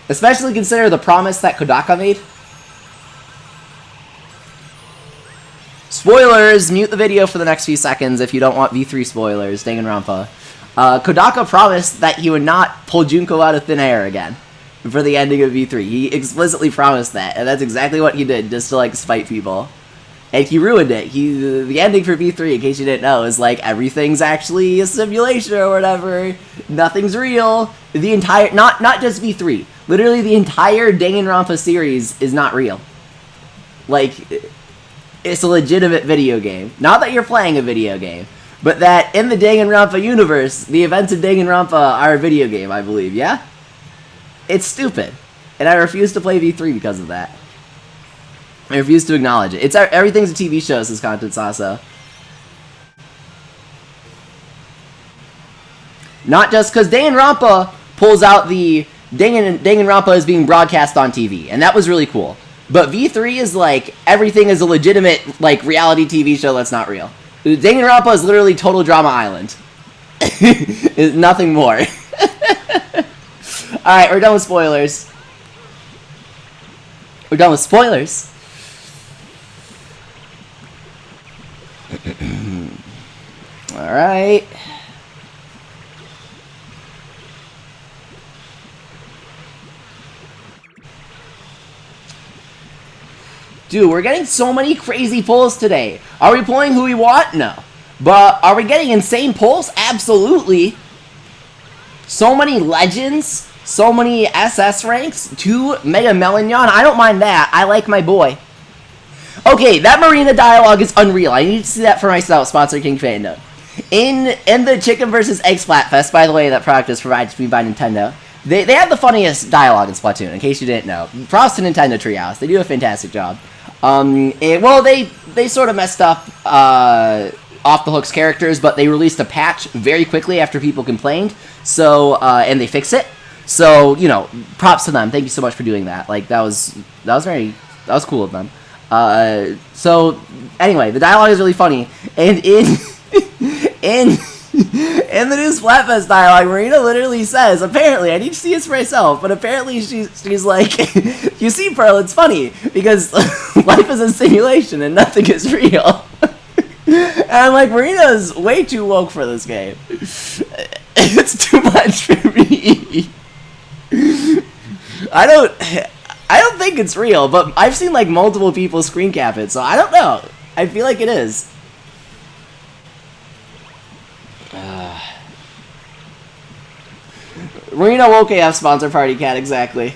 Especially consider the promise that Kodaka made. Spoilers! Mute the video for the next few seconds if you don't want V3 spoilers. Danganronpa. Kodaka promised that he would not pull Junko out of thin air again for the ending of V3. He explicitly promised that, and that's exactly what he did, just to, like, spite people. And he ruined it. The ending for V3, in case you didn't know, is like everything's actually a simulation or whatever. Nothing's real. The entire, not just V3, literally the entire Danganronpa series is not real. Like, it's a legitimate video game. Not that you're playing a video game, but that in the Danganronpa universe, the events of Danganronpa are a video game, I believe, yeah? It's stupid. And I refuse to play V3 because of that. I refuse to acknowledge it. Everything's a TV show, says Content Sasso. Not just because Danganronpa pulls out the Danganronpa is being broadcast on TV, and that was really cool. But V3 is like, everything is a legitimate, like, reality TV show that's not real. Danganronpa is literally Total Drama Island. Nothing more. Alright, we're done with spoilers. We're done with spoilers. Alright. Dude, we're getting so many crazy pulls today. Are we pulling who we want? No. But are we getting insane pulls? Absolutely. So many legends. So many SS ranks. 2 Mega Melonion. I don't mind that. I like my boy. Okay, that Marina dialogue is unreal. I need to see that for myself. Sponsor King Fandom. In the Chicken vs. Egg Splatfest, by the way, that product is provided to me by Nintendo. They have the funniest dialogue in Splatoon, in case you didn't know. Props to Nintendo Treehouse. They do a fantastic job. Well, they sort of messed up Off the Hook's characters, but they released a patch very quickly after people complained. So, and they fixed it. So, you know, props to them. Thank you so much for doing that. Like, that was cool of them. So, anyway, the dialogue is really funny. And in the new Splatfest dialogue, Marina literally says, apparently, I need to see this for myself, but apparently she's like, you see, Pearl, it's funny, because life is a simulation and nothing is real. And I'm like, Marina's way too woke for this game. It's too much for me. I don't think it's real, but I've seen like multiple people screen cap it, so I don't know. I feel like it is. Marina Woke AF sponsor party cat, exactly.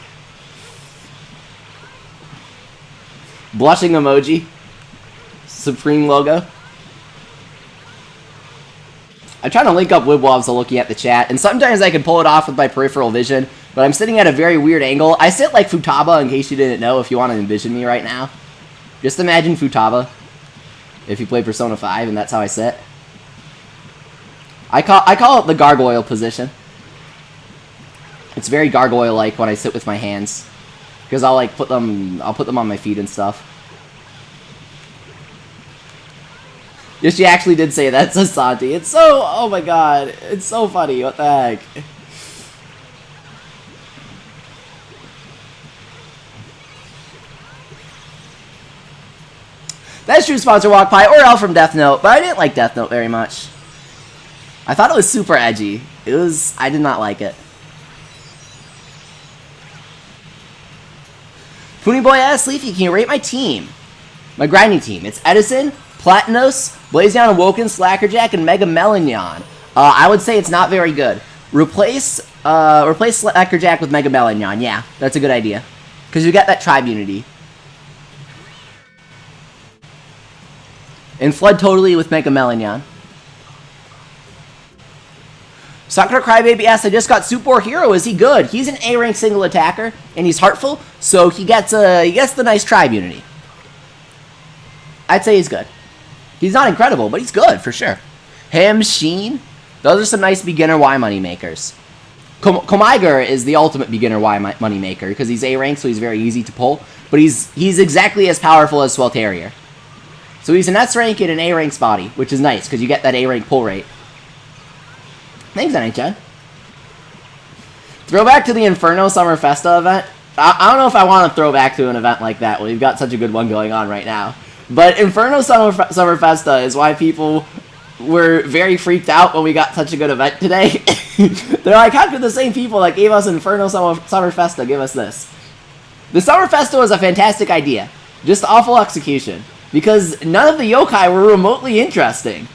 Blushing emoji. Supreme logo. I'm trying to link up Wib Wob so looking at the chat, and sometimes I can pull it off with my peripheral vision, but I'm sitting at a very weird angle. I sit like Futaba, in case you didn't know, if you want to envision me right now. Just imagine Futaba, if you play Persona 5, and that's how I sit. I call it the gargoyle position. It's very gargoyle-like when I sit with my hands, because I'll put them on my feet and stuff. Yes, she actually did say that, Sasanti. It's so, oh my god, it's so funny. What the heck? That's true, sponsor Walk Pie or L from Death Note, but I didn't like Death Note very much. I thought it was super edgy. I did not like it. Pony Boy asks Leafy, can you rate my team? My grinding team. It's Edison, Platinos, Blazeon, Awoken, Slackerjack, and Mega Melonion. I would say it's not very good. Replace Slackerjack with Mega Melonion. Yeah, that's a good idea. Because you get that tribe unity. And flood totally with Mega Melonion. Sakura Crybaby asks, I just got Super Hero. Is he good? He's an A-rank single attacker, and he's heartful, so he gets the nice tribe unity. I'd say he's good. He's not incredible, but he's good, for sure. Him, Sheen, those are some nice beginner Y money makers. Komaiger is the ultimate beginner Y money maker, because he's A-rank, so he's very easy to pull, but he's exactly as powerful as Swelterior. So he's an S-rank and an A-rank body, which is nice, because you get that A-rank pull rate. Thanks, NHN. Throwback to the Inferno Summer Festa event. I don't know if I want to throw back to an event like that when we've got such a good one going on right now. But Inferno Summer Festa is why people were very freaked out when we got such a good event today. They're like, how could the same people that gave us Inferno Summer Festa give us this? The Summer Festa was a fantastic idea. Just awful execution. because none of the yokai were remotely interesting.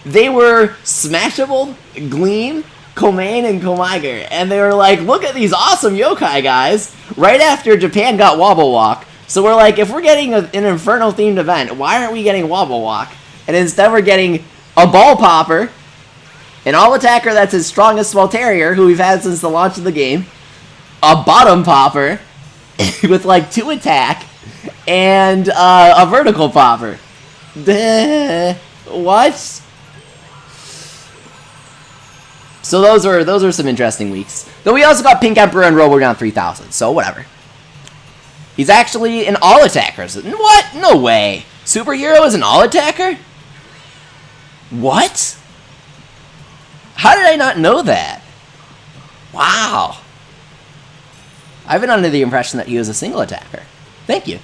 They were Smashable, Gleam, Komain, and Komaiger, and they were like, look at these awesome yokai, guys, right after Japan got Wobble Walk. So we're like, if we're getting an Inferno-themed event, why aren't we getting Wobble Walk? And instead we're getting a Ball Popper, an all-attacker that's as strong as Small Terrier, who we've had since the launch of the game, a Bottom Popper with like 2 attack, and a Vertical Popper. What? So those were some interesting weeks. Though we also got Pink Emperor and Robodown 3000, so whatever. He's actually an all-attacker. What? No way. Superhero is an all-attacker? What? How did I not know that? Wow. I've been under the impression that he was a single attacker. Thank you.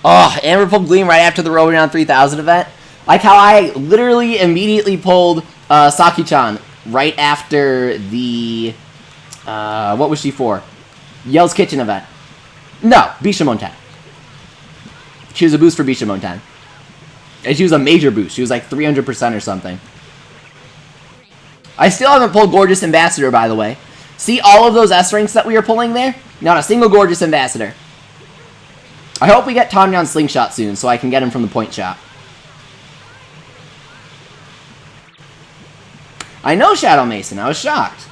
Oh, Amber pulled Gleam right after the Robodown 3000 event. Like how I literally immediately pulled Saki-chan right after the... what was she for? Yell's Kitchen event. No, Bishamon 10. She was a boost for Bishamon 10. And she was a major boost. She was like 300% or something. I still haven't pulled Gorgeous Ambassador, by the way. See all of those S ranks that we were pulling there? Not a single Gorgeous Ambassador. I hope we get Tanyan Slingshot soon, so I can get him from the point shop. I know Shadow Mason, I was shocked.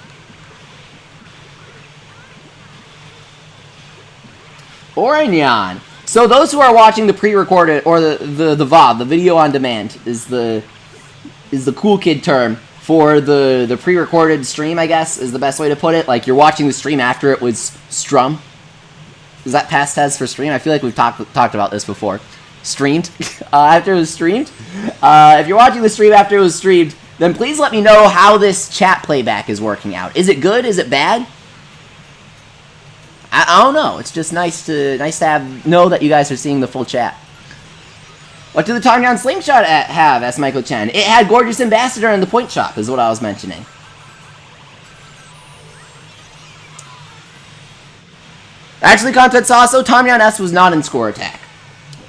Oranyan. So those who are watching the pre-recorded, or the VOD, the video on demand, is the cool kid term for the pre-recorded stream, I guess, is the best way to put it. Like, you're watching the stream after it was strum. Is that past tense for stream? I feel like we've talked about this before. Streamed. After it was streamed. If you're watching the stream after it was streamed, then please let me know how this chat playback is working out. Is it good? Is it bad? I don't know. It's just nice to know that you guys are seeing the full chat. What did the Tanyan Slingshot have? Asked Michael Chen. It had Gorgeous Ambassador in the point shop, is what I was mentioning. Actually, Content Sasso, Tamyan S was not in Score Attack.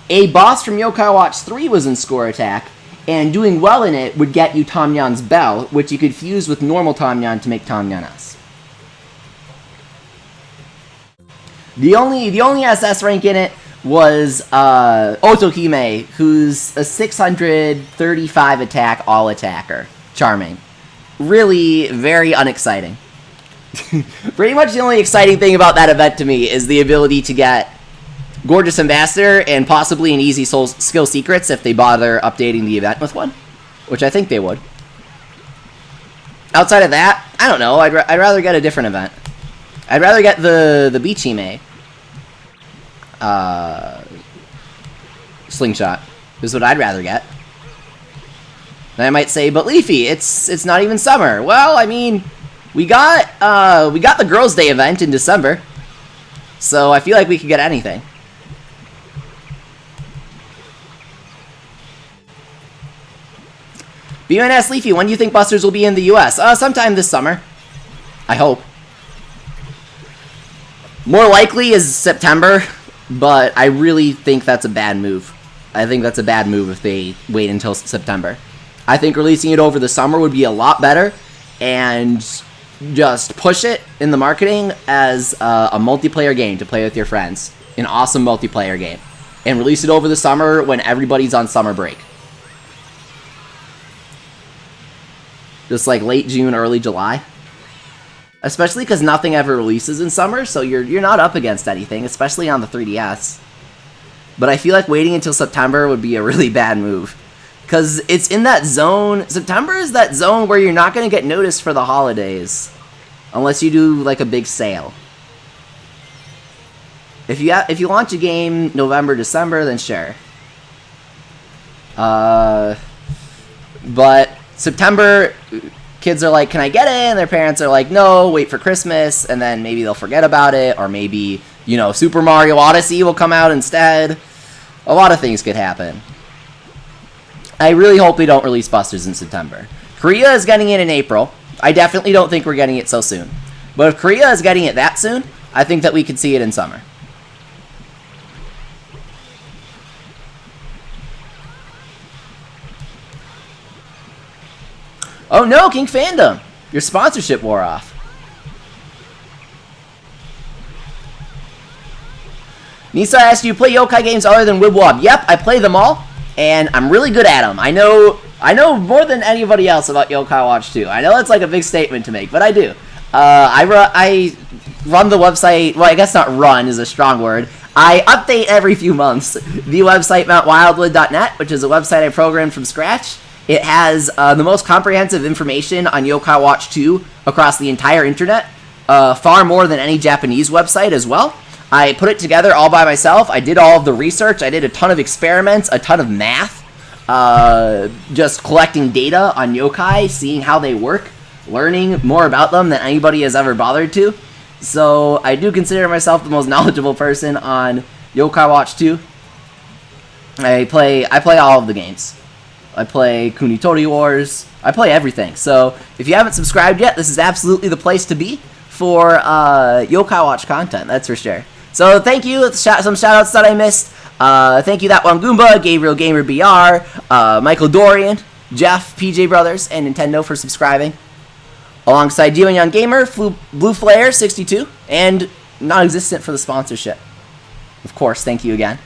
A boss from Yokai Watch 3 was in Score Attack, and doing well in it would get you Tamyan's Bell, which you could fuse with normal Tamyan to make Tamyan S. The only SS rank in it was Otohime, who's a 635 attack all-attacker. Charming. Really very unexciting. Pretty much the only exciting thing about that event to me is the ability to get Gorgeous Ambassador and possibly an Easy Soul Skill Secrets if they bother updating the event with one, which I think they would. Outside of that, I don't know. I'd rather get a different event. I'd rather get the Bichime Slingshot. Is what I'd rather get. And I might say, but Leafy, it's not even summer. Well, I mean, we got the Girls' Day event in December, so I feel like we could get anything. BUNS Leafy, when do you think Busters will be in the US? Sometime this summer. I hope. More likely is September, but I really think that's a bad move. I think that's a bad move if they wait until September. I think releasing it over the summer would be a lot better, and just push it in the marketing as a multiplayer game to play with your friends. An awesome multiplayer game. And release it over the summer when everybody's on summer break. Just like late June, early July. Especially because nothing ever releases in summer, so you're not up against anything, especially on the 3DS. But I feel like waiting until September would be a really bad move. Because it's in that zone. September is that zone where you're not going to get noticed for the holidays. Unless you do, like, a big sale. If you launch a game November, December, then sure. But September, kids are like, can I get it? And their parents are like, no, wait for Christmas. And then maybe they'll forget about it. Or maybe, you know, Super Mario Odyssey will come out instead. A lot of things could happen. I really hope they don't release Busters in September. Korea is getting it in April. I definitely don't think we're getting it so soon. But if Korea is getting it that soon, I think that we could see it in summer. Oh no, King Fandom! Your sponsorship wore off. Nisa asked, do you play yokai games other than Wib Wob? Yep, I play them all, and I'm really good at them. I know more than anybody else about Yokai Watch 2. I know that's like a big statement to make, but I do. I run the website, well, I guess not run is a strong word. I update every few months the website mountwildwood.net, which is a website I programmed from scratch. It has the most comprehensive information on Yokai Watch 2 across the entire internet, far more than any Japanese website as well. I put it together all by myself. I did all of the research. I did a ton of experiments, a ton of math, just collecting data on yokai, seeing how they work, learning more about them than anybody has ever bothered to. So I do consider myself the most knowledgeable person on Yokai Watch 2. I play all of the games. I play Kunitori Wars. I play everything. So if you haven't subscribed yet, this is absolutely the place to be for Yokai Watch content, that's for sure. So thank you, some shoutouts that I missed. Thank you, That One Goomba, Gabriel Gamer BR, Michael Dorian, Jeff, PJ Brothers, and Nintendo for subscribing. Alongside you and Young Gamer, Blue Flare 62, and non-existent for the sponsorship. Of course, thank you again.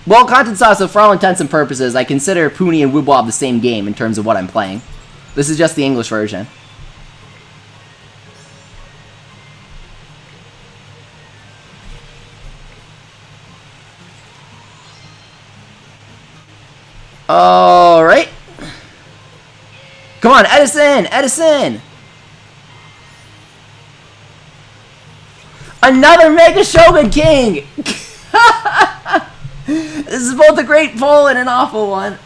Well, Content Sauce, so for all intents and purposes, I consider Puni and Wib Wob the same game in terms of what I'm playing. This is just the English version. Alright. Come on, Edison! Edison! Another Mega Shogun King! This is both a great pull and an awful one.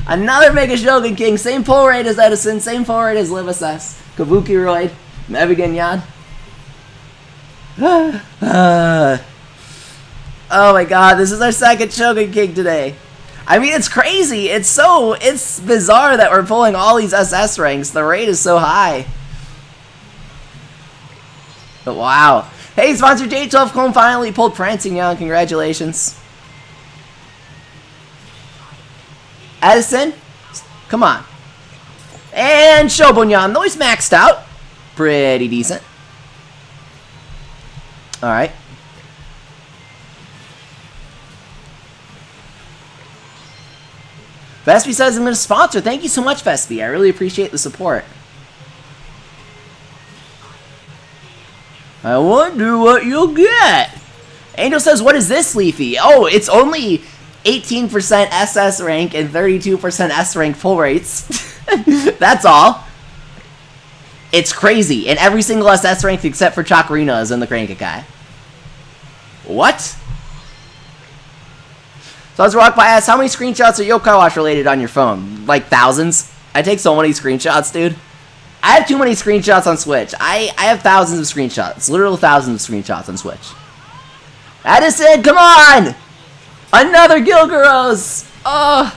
Another Mega Shogun King, same pull rate as Edison, same pull rate as Livassess, Kabuki Roid, Mebigan Yan. Oh my god, this is our second Shogun King today. I mean, it's crazy. It's bizarre that we're pulling all these SS ranks. The rate is so high. But wow. Hey, sponsor J12 Clone finally pulled Prancing Young. Congratulations. Edison, come on. And Shobunyan, though he's maxed out. Pretty decent. Alright. Vespi says I'm going to sponsor. Thank you so much, Vespi. I really appreciate the support. I wonder what you'll get. Angel says, what is this, Leafy? Oh, it's only 18% SS rank and 32% S rank full rates. That's all. It's crazy. And every single SS rank except for Chakarina is in the Crankakai. What? So as Rock by asks, how many screenshots are Yokai Watch related on your phone? Like thousands? I take so many screenshots, dude. I have too many screenshots on Switch. I have thousands of screenshots. Literal thousands of screenshots on Switch. Edison, come on! Another Gilgaros! Oh!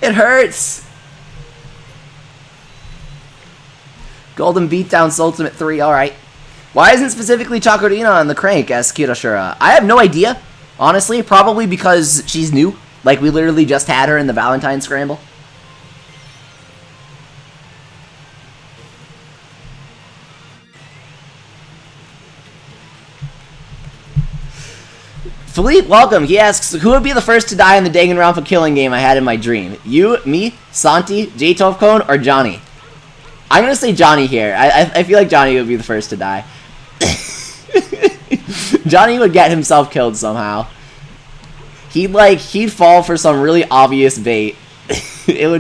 It hurts! Golden Beatdown's Ultimate 3, alright. Why isn't specifically Chakarina on the crank, asks Kirashura? I have no idea. Honestly, probably because she's new. Like, we literally just had her in the Valentine Scramble. Philippe, welcome. He asks, who would be the first to die in the Danganronpa killing game I had in my dream? You, me, Santi, J12 Cone, or Johnny? I'm gonna say Johnny here. I feel like Johnny would be the first to die. Johnny would get himself killed somehow. He'd fall for some really obvious bait. You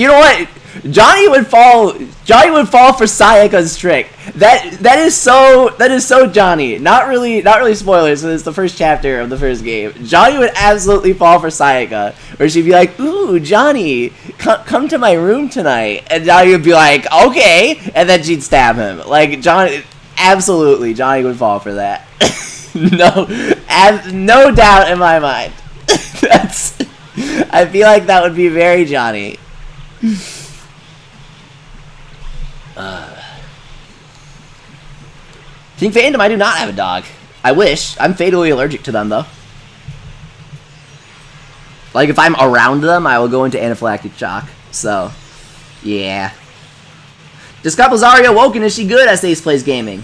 know what? Johnny would fall for Sayaka's trick. That is so Johnny. Not really spoilers, it's the first chapter of the first game. Johnny would absolutely fall for Sayaka, where she'd be like, "Ooh, Johnny, come to my room tonight," and Johnny would be like, "Okay," and then she'd stab him. Like Johnny would fall for that. No, no doubt in my mind. I feel like that would be very Johnny. King Fandom, I do not have a dog. I wish. I'm fatally allergic to them, though. Like, if I'm around them, I will go into anaphylactic shock. So, yeah. Does Capozario Woken, is she good as Ace Plays Gaming?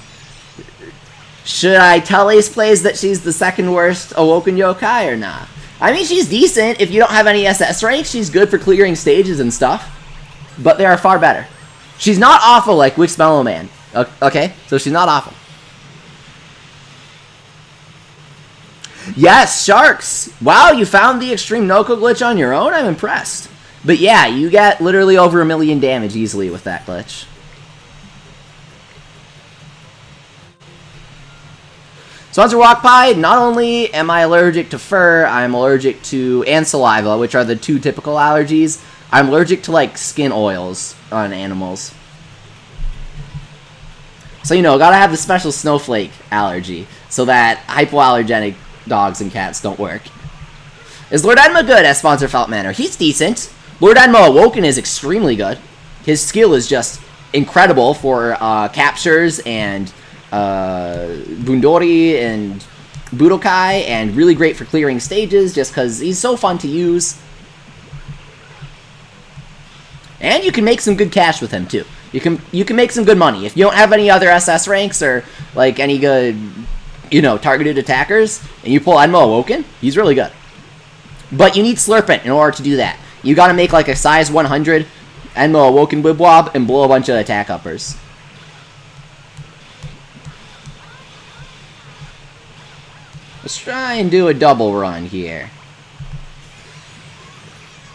Should I tell Ace Plays that she's the second worst Awoken yokai or not? I mean, she's decent. If you don't have any SS ranks, she's good for clearing stages and stuff. But there are far better. She's not awful like Wix Mellow Man. Okay? So she's not awful. Yes, Sharks! Wow, you found the Extreme Noko glitch on your own? I'm impressed. But yeah, you get literally over 1 million damage easily with that glitch. Sponsor Walk Pie, not only am I allergic to fur, I'm allergic to, and saliva, which are the 2 typical allergies. I'm allergic to, like, skin oils on animals. So, you know, gotta have the special snowflake allergy, so that hypoallergenic dogs and cats don't work. Is Lord Enma good as Sponsor Felt Manor? He's decent. Lord Enma Awoken is extremely good. His skill is just incredible for captures and Bundori and Budokai, and really great for clearing stages just because he's so fun to use. And you can make some good cash with him too. You can make some good money. If you don't have any other SS ranks or like any good, you know, targeted attackers, and you pull Enmo Awoken, he's really good. But you need Slurpent in order to do that. You gotta make like a size 100 Enmo Awoken Wib Wob and blow a bunch of attack uppers. Let's try and do a double run here.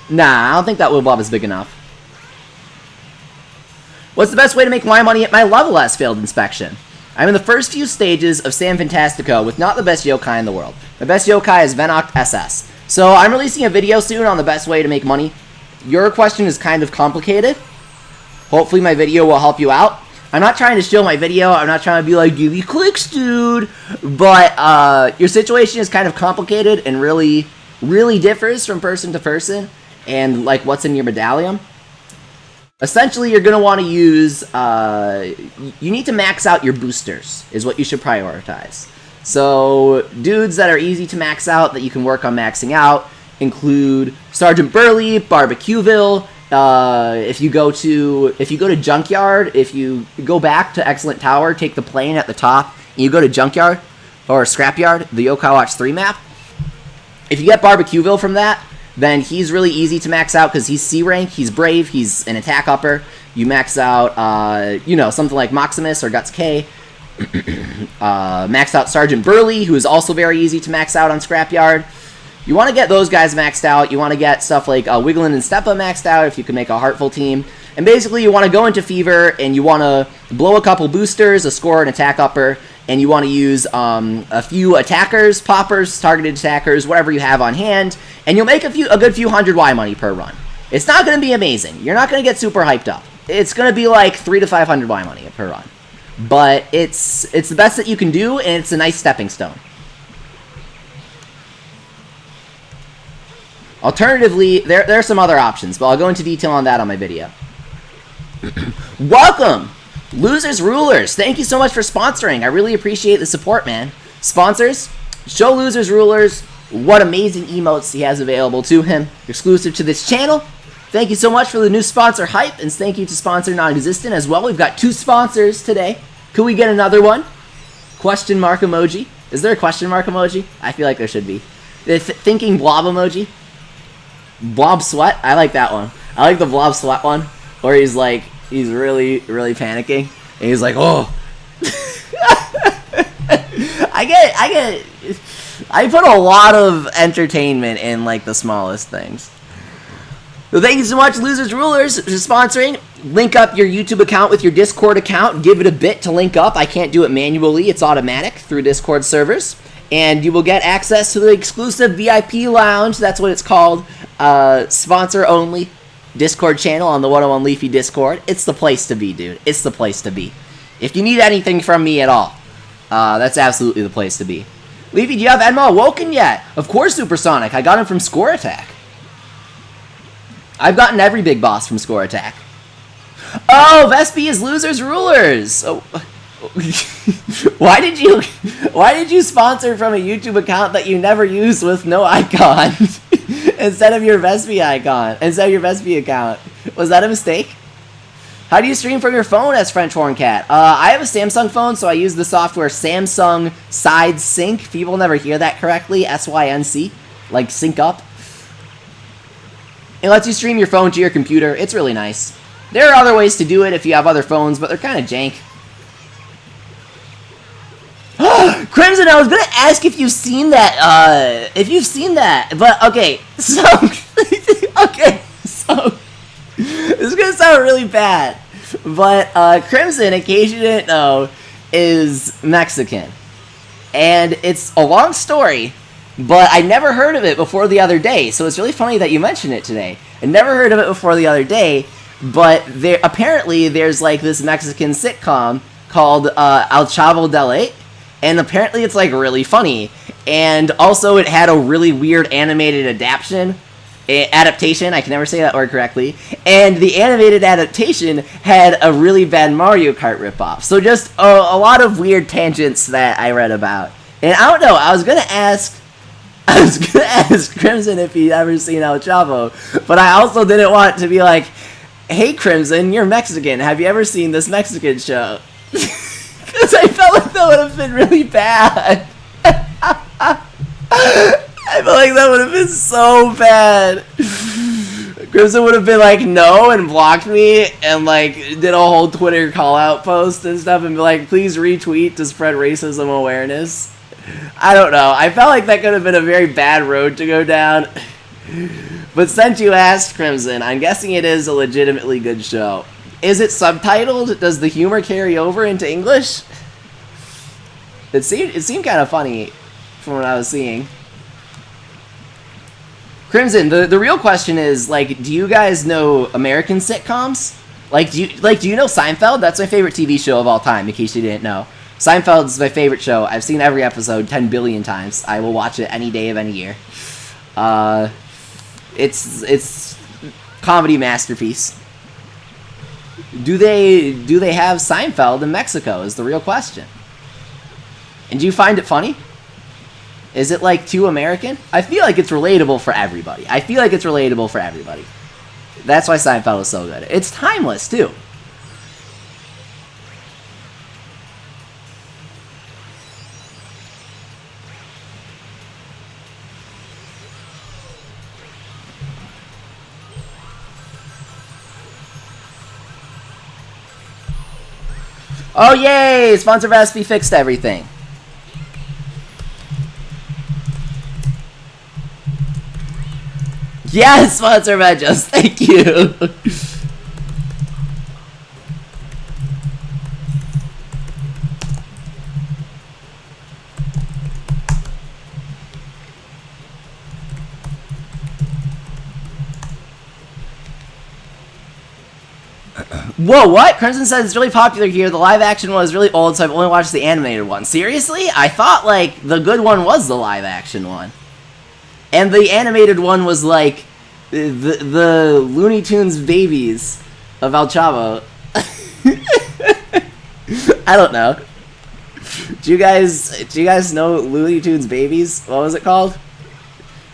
Nah, I don't think that Wib Wob is big enough. What's the best way to make my money at my level as failed inspection? I'm in the first few stages of San Fantastico with not the best yokai in the world. The best yokai is Venoct SS. So I'm releasing a video soon on the best way to make money. Your question is kind of complicated. Hopefully my video will help you out. I'm not trying to show my video. I'm not trying to be like, give me clicks, dude. But your situation is kind of complicated and really, really differs from person to person. And like what's in your medallion. Essentially, you're going to want to use, you need to max out your boosters, is what you should prioritize. So, dudes that are easy to max out, that you can work on maxing out, include Sergeant Burley, Barbecueville. If you go to Junkyard, if you go back to Excellent Tower, take the plane at the top, and you go to Junkyard, or Scrapyard, the Yokai Watch 3 map. If you get Barbecueville from that, then he's really easy to max out because he's C rank, he's brave, he's an attack upper. You max out, you know, something like Maximus or Guts K. Max out Sergeant Burley, who is also very easy to max out on Scrapyard. You want to get those guys maxed out. You want to get stuff like Wigglin and Steppa maxed out if you can make a Heartful team. And basically, you want to go into Fever and you want to blow a couple boosters, a score, an attack upper, and you want to use a few attackers, poppers, targeted attackers, whatever you have on hand, and you'll make a good few hundred Y money per run. It's not going to be amazing. You're not going to get super hyped up. It's going to be like 300 to 500 Y money per run. But it's the best that you can do, and it's a nice stepping stone. Alternatively, there are some other options, but I'll go into detail on that on my video. Welcome! Losers Rulers, thank you so much for sponsoring. I really appreciate the support, man. Sponsors, show Losers Rulers what amazing emotes he has available to him, exclusive to this channel. Thank you so much for the new sponsor hype, and thank you to sponsor non-existent as well. We've got 2 sponsors today. Could we get another one? Question mark emoji. Is there a question mark emoji? I feel like there should be. The thinking blob emoji. Blob sweat. I like that one. I like the blob sweat one, where he's like, he's really, really panicking, and he's like, oh. I put a lot of entertainment in like the smallest things. So thank you so much, Losers Rulers, for sponsoring. Link up your YouTube account with your Discord account. Give it a bit to link up. I can't do it manually. It's automatic through Discord servers. And you will get access to the exclusive VIP lounge. That's what it's called. Sponsor-only Discord channel on the 101 Leafy Discord. It's the place to be, dude. It's the place to be. If you need anything from me at all, that's absolutely the place to be. Leafy, do you have Enma Awoken yet? Of course, Supersonic. I got him from Score Attack. I've gotten every big boss from Score Attack. Oh, Vespi is Losers Rulers. Oh. Why did you sponsor from a YouTube account that you never use with no icon instead of your Vespi icon, instead of your Vespi account? Was that a mistake? How do you stream from your phone as French Horn Cat? I have a Samsung phone, so I use the software Samsung Side Sync. People never hear that correctly. SYNC, like sync up. It lets you stream your phone to your computer. It's really nice. There are other ways to do it if you have other phones, but they're kind of jank. Crimson, I was gonna ask if you've seen that, but okay, so, this is gonna sound really bad, but, Crimson, in case you didn't know, is Mexican, and it's a long story, but I never heard of it before the other day, so it's really funny that you mentioned it today. I never heard of it before the other day, but apparently there's, like, this Mexican sitcom called, El Chavo del 8, and apparently it's, like, really funny. And also it had a really weird animated adaptation. I can never say that word correctly. And the animated adaptation had a really bad Mario Kart ripoff. So just a lot of weird tangents that I read about. And I don't know, I was gonna ask Crimson if he'd ever seen El Chavo, but I also didn't want to be like, hey Crimson, you're Mexican, have you ever seen this Mexican show? Because I felt like that would have been really bad. I felt like that would have been so bad. Crimson would have been like, no, and blocked me, and like, did a whole Twitter call-out post and stuff, and be like, please retweet to spread racism awareness. I don't know. I felt like that could have been a very bad road to go down. But since you asked, Crimson, I'm guessing it is a legitimately good show. Is it subtitled? Does the humor carry over into English? It seemed kind of funny from what I was seeing. Crimson, the real question is, like, do you guys know American sitcoms? Like, do you know Seinfeld? That's my favorite TV show of all time, in case you didn't know. Seinfeld's my favorite show. I've seen every episode 10 billion times. I will watch it any day of any year. It's comedy masterpiece. Do they have Seinfeld in Mexico is the real question. And do you find it funny? Is it like too American? I feel like it's relatable for everybody. That's why Seinfeld is so good. It's timeless too. Oh, yay! Sponsor Vespi fixed everything. Yes, Sponsor Vegas, thank you! Whoa, what? Crimson says it's really popular here. The live action one is really old, so I've only watched the animated one. Seriously? I thought, like, the good one was the live action one. And the animated one was, like, the Looney Tunes babies of El Chavo. I don't know. Do you guys know Looney Tunes babies? What was it called?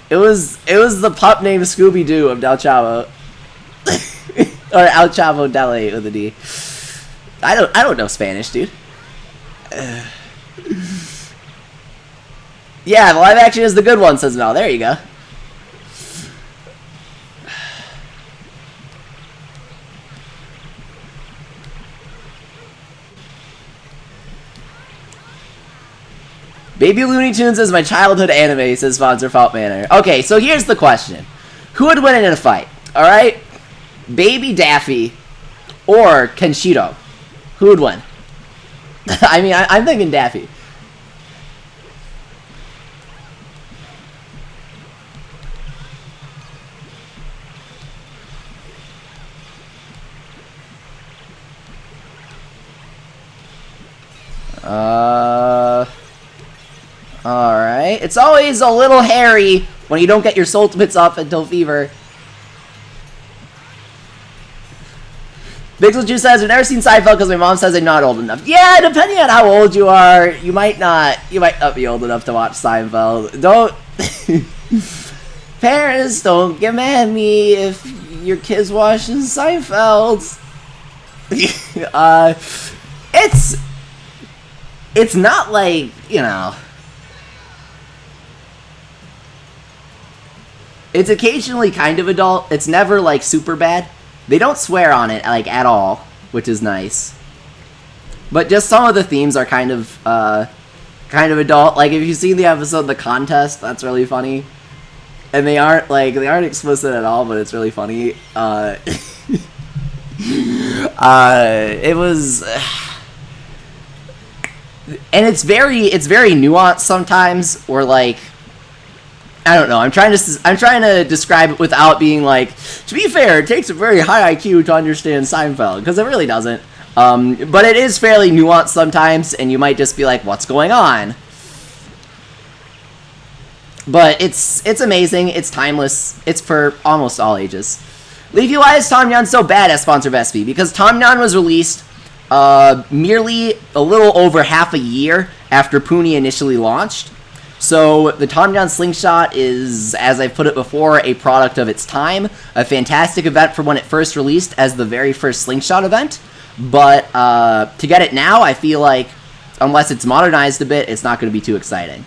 It was the pup named Scooby-Doo of El Chavo. Or El Chavo Dele with a D. I don't know Spanish, dude. Yeah, the live action is the good one, says Mel. There you go. Baby Looney Tunes is my childhood anime, says Sponsor Fault Manor. Okay, so here's the question. Who would win in a fight? Alright? Baby Daffy or Kenshiro? Who would win? I mean, I'm thinking Daffy. Alright. okay? It's always a little hairy when you don't get your ultimates up until Fever. Bixel Juice says, I've never seen Seinfeld because my mom says I'm not old enough. Yeah, depending on how old you are, you might not be old enough to watch Seinfeld. Don't... Parents, don't get mad at me if your kid's watching Seinfeld. It's not like, you know... It's occasionally kind of adult. It's never, like, super bad. They don't swear on it, like, at all, which is nice. But just some of the themes are kind of adult. Like, if you've seen the episode The Contest, that's really funny. And they aren't explicit at all, but it's really funny. It was... And it's very nuanced sometimes, or, like... I don't know. I'm trying to describe it without being like, to be fair, it takes a very high IQ to understand Seinfeld, because it really doesn't. But it is fairly nuanced sometimes, and you might just be like, what's going on? But it's amazing. It's timeless. It's for almost all ages. Leafy, why is Tom Nyan so bad as sponsor of SP? Because Tom Nyan was released merely a little over half a year after Puni initially launched. So, the Tom Nyan Slingshot is, as I've put it before, a product of its time. A fantastic event for when it first released as the very first Slingshot event. But, to get it now, I feel like, unless it's modernized a bit, it's not going to be too exciting.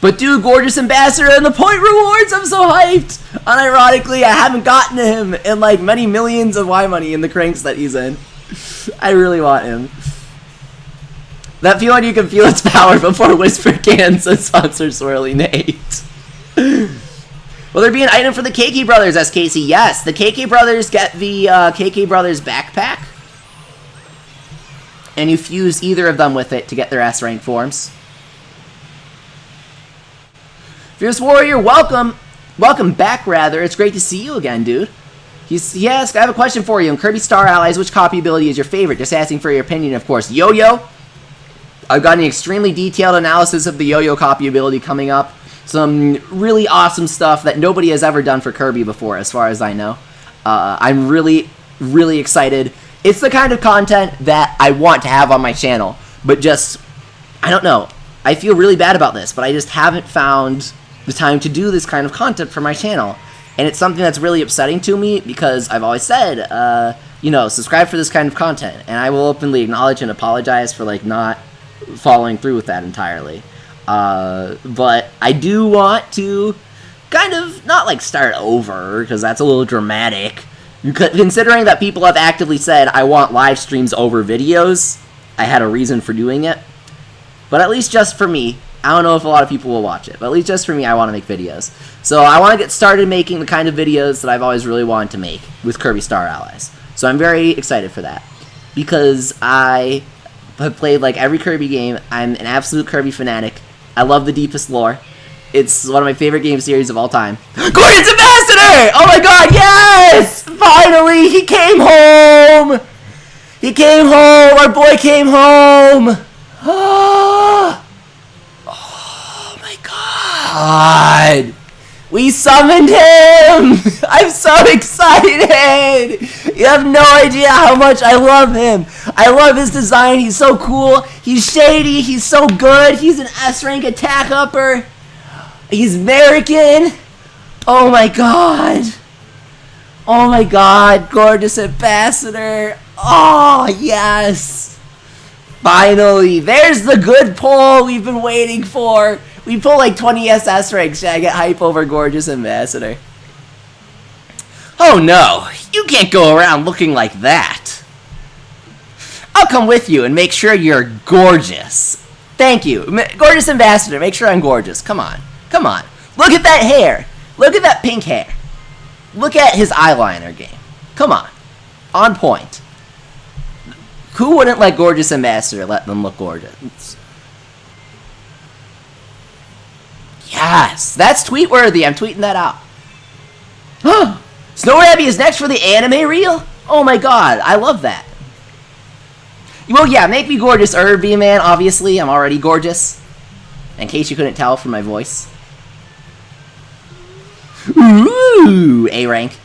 But dude, Gorgeous Ambassador and the point rewards, I'm so hyped! Unironically, I haven't gotten to him in, like, many millions of Y money in the cranks that he's in. I really want him. That feeling you can feel its power before Whisper can, says sponsor Swirly Nate. Will there be an item for the KK Brothers, SKC? Yes, the KK Brothers get the KK Brothers backpack. And you fuse either of them with it to get their S rank forms. Fierce Warrior, welcome. Welcome back, rather. It's great to see you again, dude. He asked, I have a question for you. In Kirby Star Allies, which copy ability is your favorite? Just asking for your opinion, of course. Yo-Yo. I've got an extremely detailed analysis of the Yo-Yo copy ability coming up. Some really awesome stuff that nobody has ever done for Kirby before, as far as I know. I'm really, really excited. It's the kind of content that I want to have on my channel, but just, I don't know. I feel really bad about this, but I just haven't found the time to do this kind of content for my channel. And it's something that's really upsetting to me, because I've always said, you know, subscribe for this kind of content. And I will openly acknowledge and apologize for, like, not following through with that entirely. But I do want to kind of, not like start over, because that's a little dramatic. Considering that people have actively said, I want live streams over videos, I had a reason for doing it. But at least just for me, I don't know if a lot of people will watch it, but at least just for me, I want to make videos. So I want to get started making the kind of videos that I've always really wanted to make with Kirby Star Allies. So I'm very excited for that, because I have played like every Kirby game. I'm an absolute Kirby fanatic. I love the deepest lore. It's one of my favorite game series of all time. Gorgeous Ambassador! Oh my god, yes! Finally, he came home! He came home! Our boy came home! Oh my god! We summoned him! I'm so excited! You have no idea how much I love him. I love his design. He's so cool. He's shady. He's so good. He's an S-rank attack upper. He's Merican. Oh my god. Oh my god. Gorgeous Ambassador. Oh, yes. Finally. There's the good pull we've been waiting for. We pull like 20 SS ranks. I get hype over Gorgeous Ambassador. Oh no, you can't go around looking like that. I'll come with you and make sure you're gorgeous. Thank you. Gorgeous Ambassador, make sure I'm gorgeous. Come on. Come on. Look at that hair. Look at that pink hair. Look at his eyeliner game. Come on. On point. Who wouldn't let Gorgeous Ambassador let them look gorgeous? Yes, that's tweet worthy. I'm tweeting that out. Snow Rabby is next for the anime reel? Oh my god, I love that. Well, yeah, make me gorgeous, B-Man. Obviously, I'm already gorgeous. In case you couldn't tell from my voice. Ooh, A rank.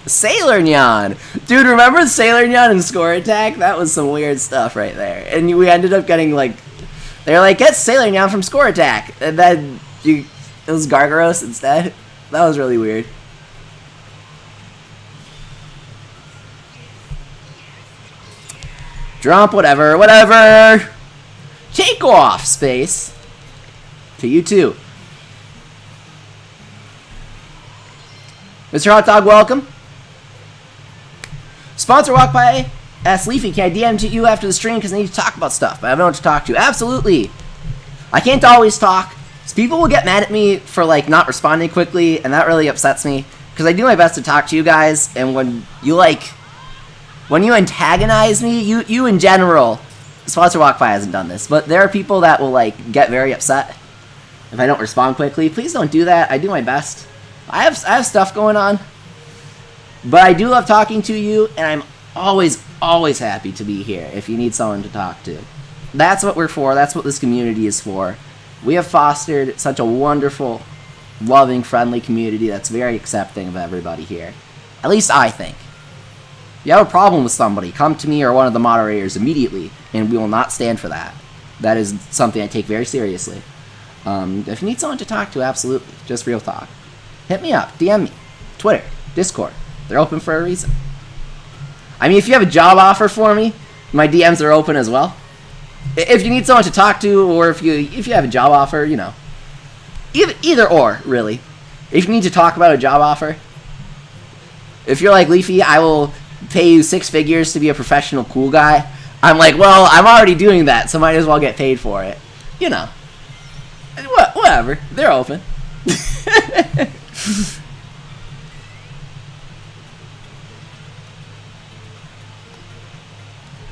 Sailor Nyan! Dude, remember Sailor Nyan and Score Attack? That was some weird stuff right there. And we ended up getting, like... They're like, get Sailor Nyan from Score Attack! And then it was Gargaros instead. That was really weird. Drop, whatever! Take off, Space! To you too. Mr. Hot Dog, welcome. Sponsor Walk By asks Leafy, can I DM to you after the stream because I need to talk about stuff, but I don't know what to talk to. Absolutely. I can't always talk. So people will get mad at me for like not responding quickly, and that really upsets me because I do my best to talk to you guys, and when you antagonize me, you in general, Sponsor Walk By hasn't done this, but there are people that will like get very upset if I don't respond quickly. Please don't do that. I do my best. I have stuff going on, but I do love talking to you, and I'm always happy to be here if you need someone to talk to. That's what we're for. That's what this community is for. We have fostered such a wonderful, loving, friendly community that's very accepting of everybody here. At least I think. If you have a problem with somebody, come to me or one of the moderators immediately, and we will not stand for that. That is something I take very seriously. If you need someone to talk to, absolutely. Just real talk. Hit me up. DM me. Twitter. Discord. They're open for a reason. I mean, if you have a job offer for me, my DMs are open as well. If you need someone to talk to, or if you have a job offer, you know. Either or, really. If you need to talk about a job offer. If you're like, Leafy, I will pay you 6 figures to be a professional cool guy. I'm like, well, I'm already doing that, so might as well get paid for it. You know. Whatever. They're open.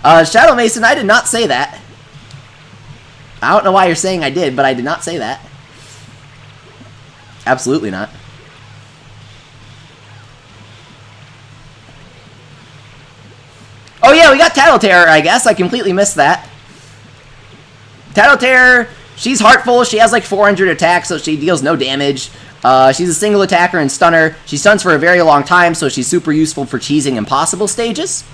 Shadow Mason, I did not say that. I don't know why you're saying I did, but I did not say that. Absolutely not. Oh yeah, we got Tattle Terror, I guess. I completely missed that. Tattle Terror, she's Heartful. She has like 400 attacks, so she deals no damage. She's a single attacker and stunner. She stuns for a very long time, so she's super useful for cheesing impossible stages.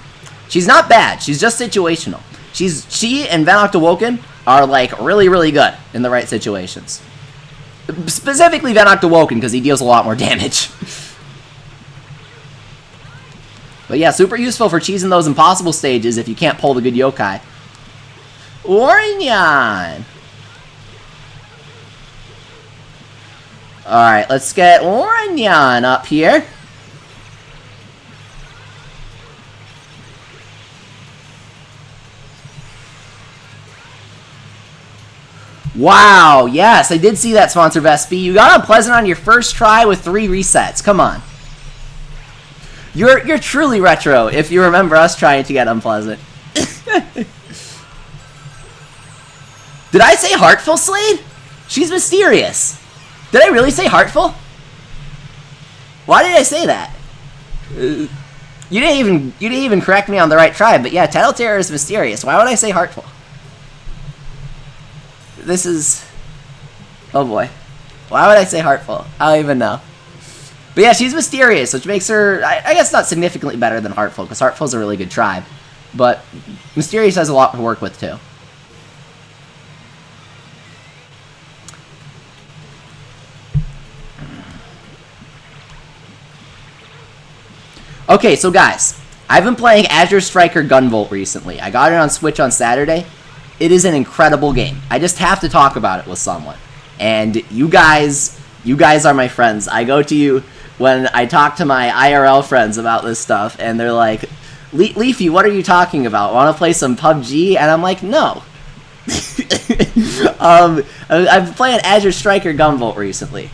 She's not bad. She's just situational. She and Vanoct Awoken are like really, really good in the right situations. Specifically Vanoct Awoken, because he deals a lot more damage. But yeah, super useful for cheesing those impossible stages if you can't pull the good yokai. Ornyan! Alright, let's get Ornyan up here. Wow, yes, I did see that, Sponsor Vespi. You got Unpleasant on your first try with 3 resets. Come on. You're truly retro if you remember us trying to get Unpleasant. Did I say Heartful, Slade? She's mysterious. Did I really say Heartful? Why did I say that? You didn't even correct me on the right try, but yeah, Tattle Terror is mysterious. Why would I say Heartful? This is... Oh boy. Why would I say Heartful? I don't even know. But yeah, she's mysterious, which makes her, I guess, not significantly better than Heartful, because Heartful's a really good tribe. But mysterious has a lot to work with, too. Okay, so guys, I've been playing Azure Striker Gunvolt recently. I got it on Switch on Saturday. It is an incredible game. I just have to talk about it with someone. And you guys are my friends. I go to you when I talk to my IRL friends about this stuff, and they're like, Leafy, what are you talking about? Want to play some PUBG? And I'm like, no. I've been playing Azure Striker Gunvolt recently,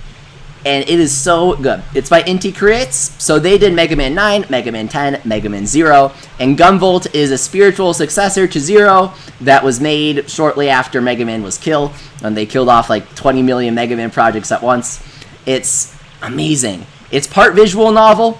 and it is so good. It's by Inti Creates, so they did Mega Man 9, Mega Man 10, Mega Man 0, and Gunvolt is a spiritual successor to 0 that was made shortly after Mega Man was killed, and they killed off like 20 million Mega Man projects at once. It's amazing. It's part visual novel,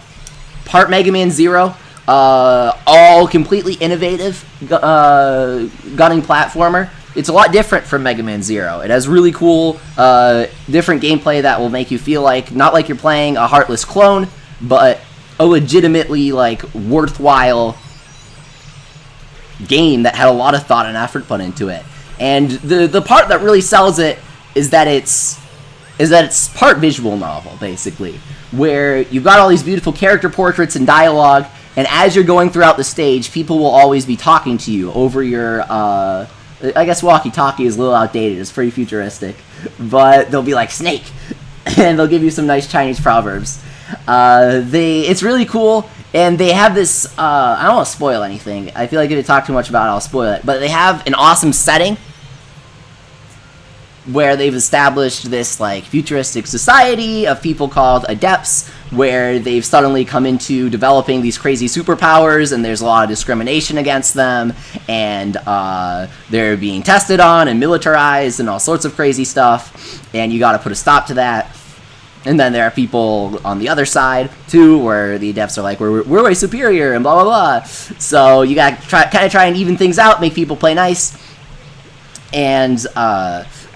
part Mega Man 0, all completely innovative gunning platformer. It's a lot different from Mega Man Zero. It has really cool, different gameplay that will make you feel like, not like you're playing a heartless clone, but a legitimately, like, worthwhile game that had a lot of thought and effort put into it. And the part that really sells it is that it's part visual novel, basically, where you've got all these beautiful character portraits and dialogue, and as you're going throughout the stage, people will always be talking to you over your, I guess walkie-talkie is a little outdated, it's pretty futuristic, but they'll be like, Snake, and they'll give you some nice Chinese proverbs. It's really cool, and they have this, I don't want to spoil anything, I feel like if I talk too much about it, I'll spoil it, but they have an awesome setting, where they've established this, like, futuristic society of people called adepts, where they've suddenly come into developing these crazy superpowers, and there's a lot of discrimination against them, and they're being tested on and militarized and all sorts of crazy stuff, and you gotta put a stop to that. And then there are people on the other side, too, where the adepts are like, we're way superior, and blah, blah, blah. So you gotta try and even things out, make people play nice. And,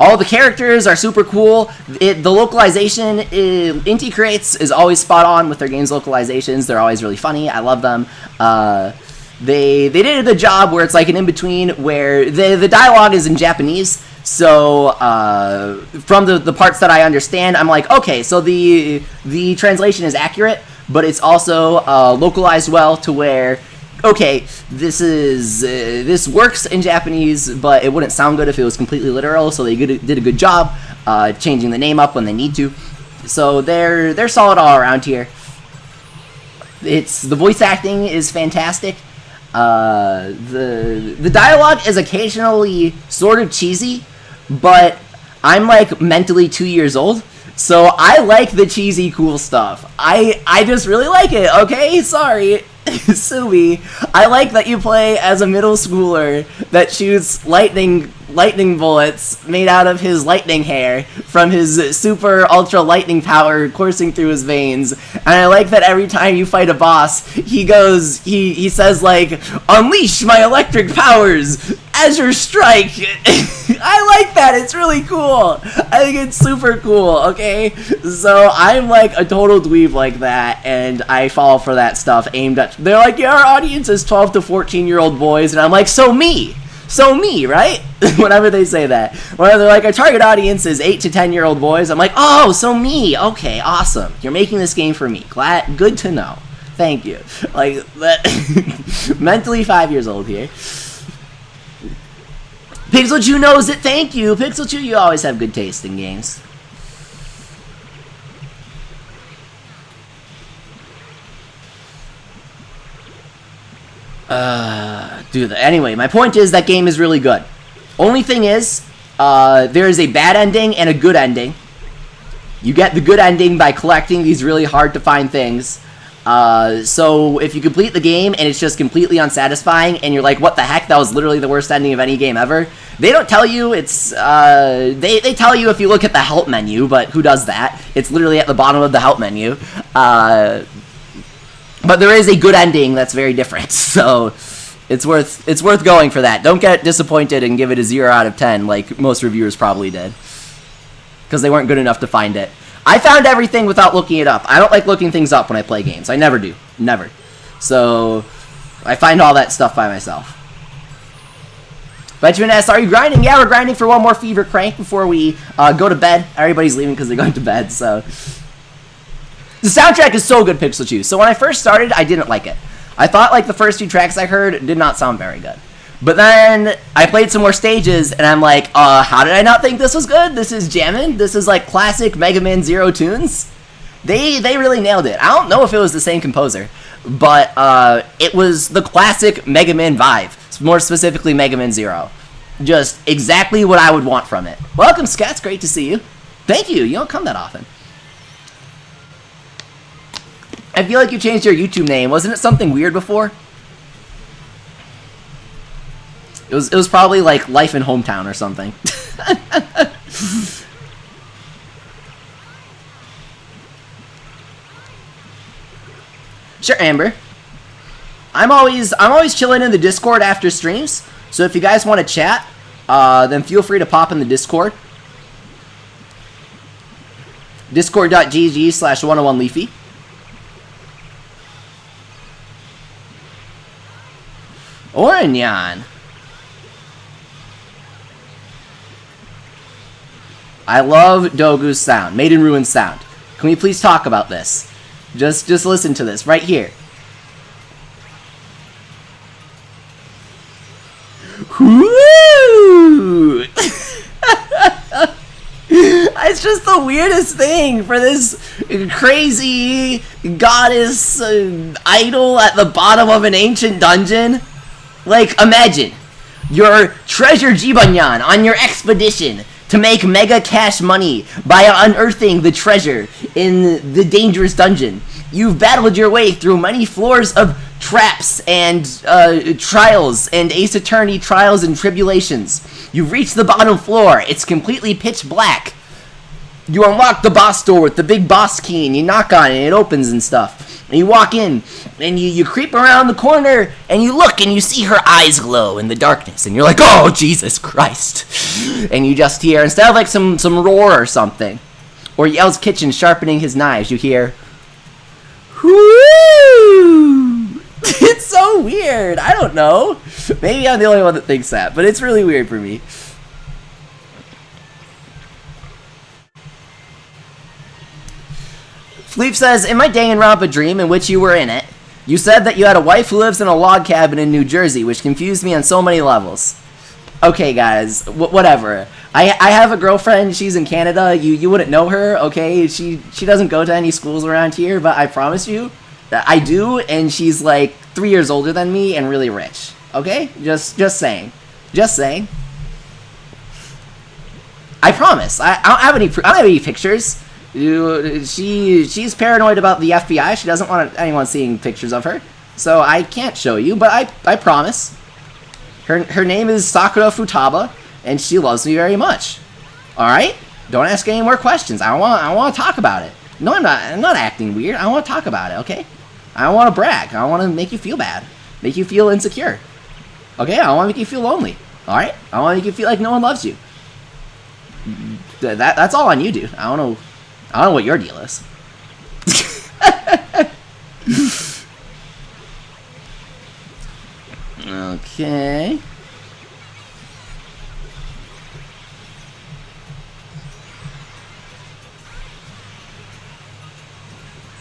all the characters are super cool. The localization, Inti Creates is always spot on with their games localizations. They're always really funny. I love them. They did a good job where it's like an in-between where the dialogue is in Japanese. So from the parts that I understand, I'm like, okay, so the translation is accurate, but it's also localized well to where, okay, this works in Japanese, but it wouldn't sound good if it was completely literal, so they did a good job changing the name up when they need to. So they're solid all around here. The voice acting is fantastic. The dialogue is occasionally sort of cheesy, but I'm like mentally 2 years old, so I like the cheesy cool stuff. I just really like it, okay? Sorry. Sue me. I like that you play as a middle schooler that shoots lightning bullets made out of his lightning hair from his super ultra lightning power coursing through his veins. And I like that every time you fight a boss, he says like, unleash my electric powers as your strike. I like that. It's really cool. I think it's super cool, okay? So I'm like a total dweeb like that, and I fall for that stuff aimed at... They're like, yeah, our audience is 12 to 14-year-old boys, and I'm like, so me, right? Whenever they say that. When they're like, our target audience is 8 to 10-year-old boys, I'm like, oh, so me. Okay, awesome. You're making this game for me. Good to know. Thank you. Like, that mentally 5 years old here. Pixel Chew knows it, thank you! Pixel Chew, you always have good taste in games. Anyway, my point is that game is really good. Only thing is, there is a bad ending and a good ending. You get the good ending by collecting these really hard to find things. So if you complete the game and it's just completely unsatisfying and you're like, what the heck, that was literally the worst ending of any game ever, they don't tell you. It's they tell you if you look at the help menu, but who does that? It's literally at the bottom of the help menu. But there is a good ending that's very different, so it's worth going for that. Don't get disappointed and give it a 0 out of 10 like most reviewers probably did, because they weren't good enough to find it. I found everything without looking it up. I don't like looking things up when I play games. I never do. Never. So, I find all that stuff by myself. Benjamin asks, are you grinding? Yeah, we're grinding for one more Fever Crank before we go to bed. Everybody's leaving because they're going to bed, so... The soundtrack is so good, Pixel Chew. So when I first started, I didn't like it. I thought, like, the first 2 tracks I heard did not sound very good. But then I played some more stages, and I'm like, how did I not think this was good? This is jammin'. This is like classic Mega Man Zero tunes. They really nailed it. I don't know if it was the same composer, but it was the classic Mega Man vibe. More specifically, Mega Man Zero. Just exactly what I would want from it. Welcome, Scats. Great to see you. Thank you. You don't come that often. I feel like you changed your YouTube name. Wasn't it something weird before? It was probably like Life in Hometown or something. Sure, Amber. I'm always chilling in the Discord after streams. So if you guys want to chat, then feel free to pop in the Discord. Discord.gg/101leafy. Oranyan. I love Dogu's sound. Maiden Ruin sound. Can we please talk about this? Just listen to this right here. Woo! It's just the weirdest thing for this crazy goddess idol at the bottom of an ancient dungeon. Like, imagine your treasure Jibanyan on your expedition to make mega cash money by unearthing the treasure in the dangerous dungeon. You've battled your way through many floors of traps and trials and Ace Attorney trials and tribulations. You've reached the bottom floor. It's completely pitch black. You unlock the boss door with the big boss key and you knock on it and it opens and stuff. And you walk in and you creep around the corner and you look and you see her eyes glow in the darkness and you're like, oh, Jesus Christ. And you just hear, instead of like some roar or something, or Yell's kitchen sharpening his knives, you hear, whoo! It's so weird. I don't know. Maybe I'm the only one that thinks that, but it's really weird for me. Fleep says, in my Danganronpa dream in which you were in it, you said that you had a wife who lives in a log cabin in New Jersey, which confused me on so many levels. Okay, guys, whatever. I have a girlfriend, she's in Canada, you wouldn't know her, okay? She doesn't go to any schools around here, but I promise you, that I do, and she's like 3 years older than me and really rich, okay? Just saying. Just saying. I promise. I don't have any pictures. She's paranoid about the FBI. She doesn't want anyone seeing pictures of her. So I can't show you, but I promise. Her name is Sakura Futaba, and she loves me very much. Alright? Don't ask any more questions. I want to talk about it. No, I'm not acting weird. I want to talk about it, okay? I don't want to brag. I don't want to make you feel bad. Make you feel insecure. Okay? I don't want to make you feel lonely. Alright? I don't want to make you feel like no one loves you. That's all on you, dude. I don't know what your deal is. Okay.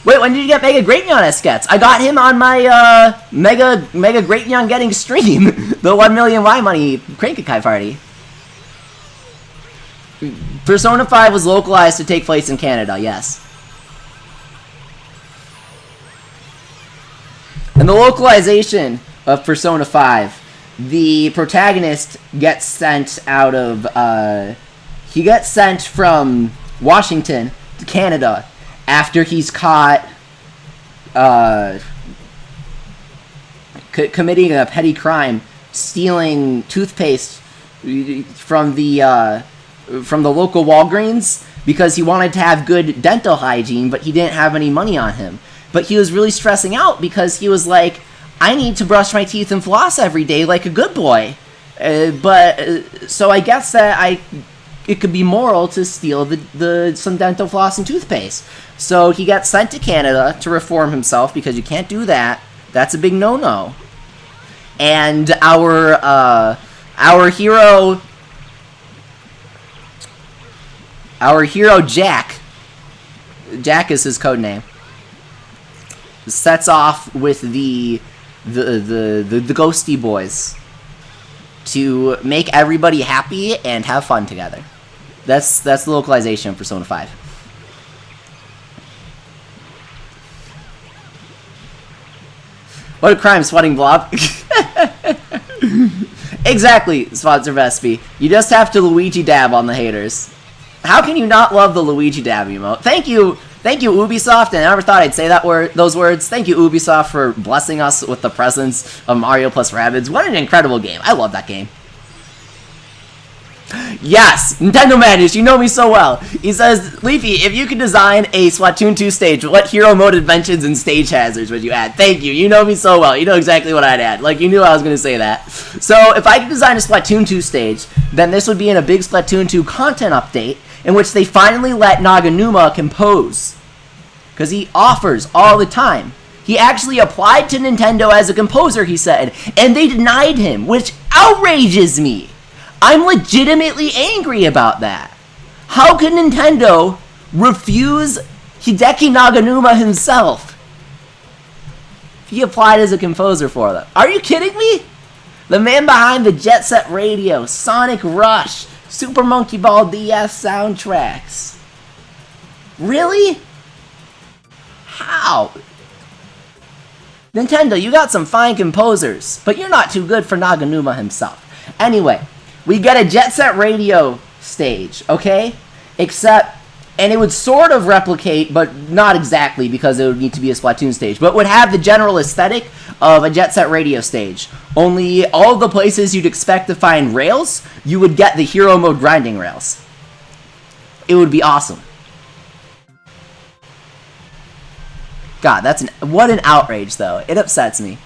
Wait, when did you get Mega Greatneon as skets? I got him on my Mega Greatneon getting stream. The 1 million Y money Crank-a-Kai party. Persona 5 was localized to take place in Canada, yes. In the localization of Persona 5, the protagonist gets sent out of, he gets sent from Washington to Canada after he's caught, committing a petty crime, stealing toothpaste from the local Walgreens because he wanted to have good dental hygiene, but he didn't have any money on him. But he was really stressing out because he was like, I need to brush my teeth and floss every day like a good boy. So I guess that it could be moral to steal some dental floss and toothpaste. So he got sent to Canada to reform himself because you can't do that. That's a big no-no. And our hero Jack is his code name, sets off with the Ghosty Boys to make everybody happy and have fun together. That's the localization of Persona 5. What a crime, Sweating Blob. Exactly, Sponsor Vespi. You just have to Luigi dab on the haters. How can you not love the Luigi dab emote? Thank you, Ubisoft, and I never thought I'd say those words. Thank you, Ubisoft, for blessing us with the presence of Mario plus Rabbids. What an incredible game. I love that game. Yes, Nintendo Madness, you know me so well. He says, Leafy, if you could design a Splatoon 2 stage, what hero mode inventions and stage hazards would you add? Thank you. You know me so well. You know exactly what I'd add. Like, you knew I was going to say that. So, if I could design a Splatoon 2 stage, then this would be in a big Splatoon 2 content update in which they finally let Naganuma compose. Because he offers all the time. He actually applied to Nintendo as a composer, he said, and they denied him, which outrages me. I'm legitimately angry about that. How can Nintendo refuse Hideki Naganuma himself? He applied as a composer for them. Are you kidding me? The man behind the Jet Set Radio, Sonic Rush, Super Monkey Ball DS soundtracks. Really? How? Nintendo, you got some fine composers, but you're not too good for Naganuma himself. Anyway, we get a Jet Set Radio stage, okay? Except, and it would sort of replicate, but not exactly because it would need to be a Splatoon stage, but would have the general aesthetic of a Jet Set Radio stage. Only all of the places you'd expect to find rails, you would get the hero mode grinding rails. It would be awesome. God, what an outrage, though. It upsets me.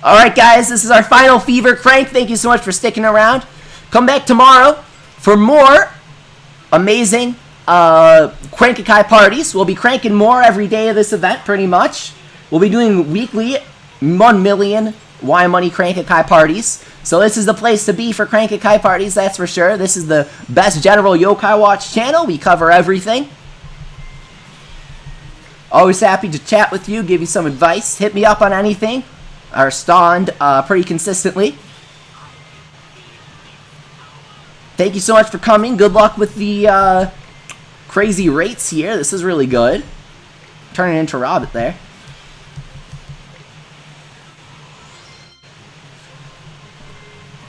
Alright, guys, this is our final Fever Crank. Thank you so much for sticking around. Come back tomorrow for more amazing Crank-a-kai parties. We'll be cranking more every day of this event, pretty much. We'll be doing weekly 1 million Y Money Crank-a-kai parties. So this is the place to be for Crank-a-kai parties, that's for sure. This is the best general Yokai Watch channel. We cover everything. Always happy to chat with you, give you some advice. Hit me up on anything. I respond pretty consistently. Thank you so much for coming. Good luck with the crazy rates here. This is really good. Turning into Robert there.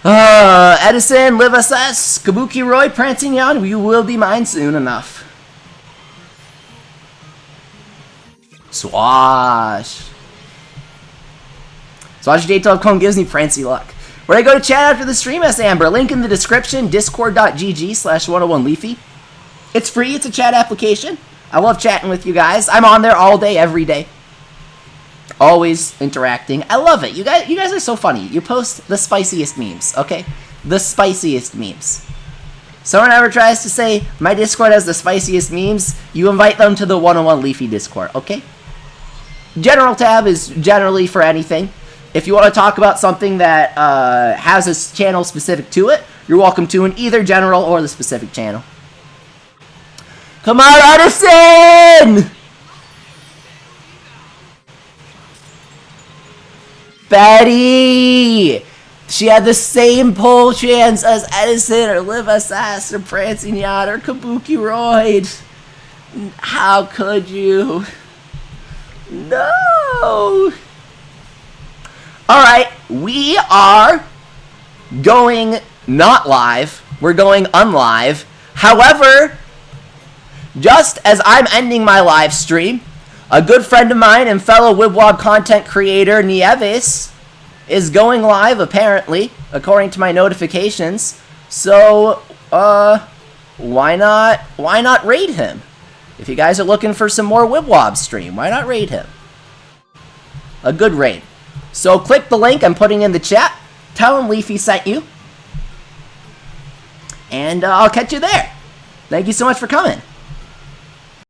Edison, Live SS, Kabuki Roy, Prancing Yon, you will be mine soon enough. Swash. SwashJ.com gives me prancy luck. Where I go to chat after the stream, S. Amber. Link in the description, discord.gg/101leafy. It's free, it's a chat application. I love chatting with you guys. I'm on there all day, every day. Always interacting. I love it. You guys are so funny. You post the spiciest memes, okay? The spiciest memes. Someone ever tries to say, my Discord has the spiciest memes, you invite them to the 101 Leafy Discord, okay? General tab is generally for anything. If you want to talk about something that has a channel specific to it, you're welcome to in either general or the specific channel. Come on, Edison! Betty! She had the same poll chance as Edison or Liv SS or Prancing Yacht or Kabuki Royd. How could you? No! Alright, we are going not live. We're going unlive. However, just as I'm ending my live stream, a good friend of mine and fellow Wib Wob content creator, Nieves, is going live, apparently, according to my notifications. So, why not raid him? If you guys are looking for some more Wib Wob stream, why not raid him? A good raid. So click the link I'm putting in the chat. Tell him Leafy sent you. And I'll catch you there. Thank you so much for coming.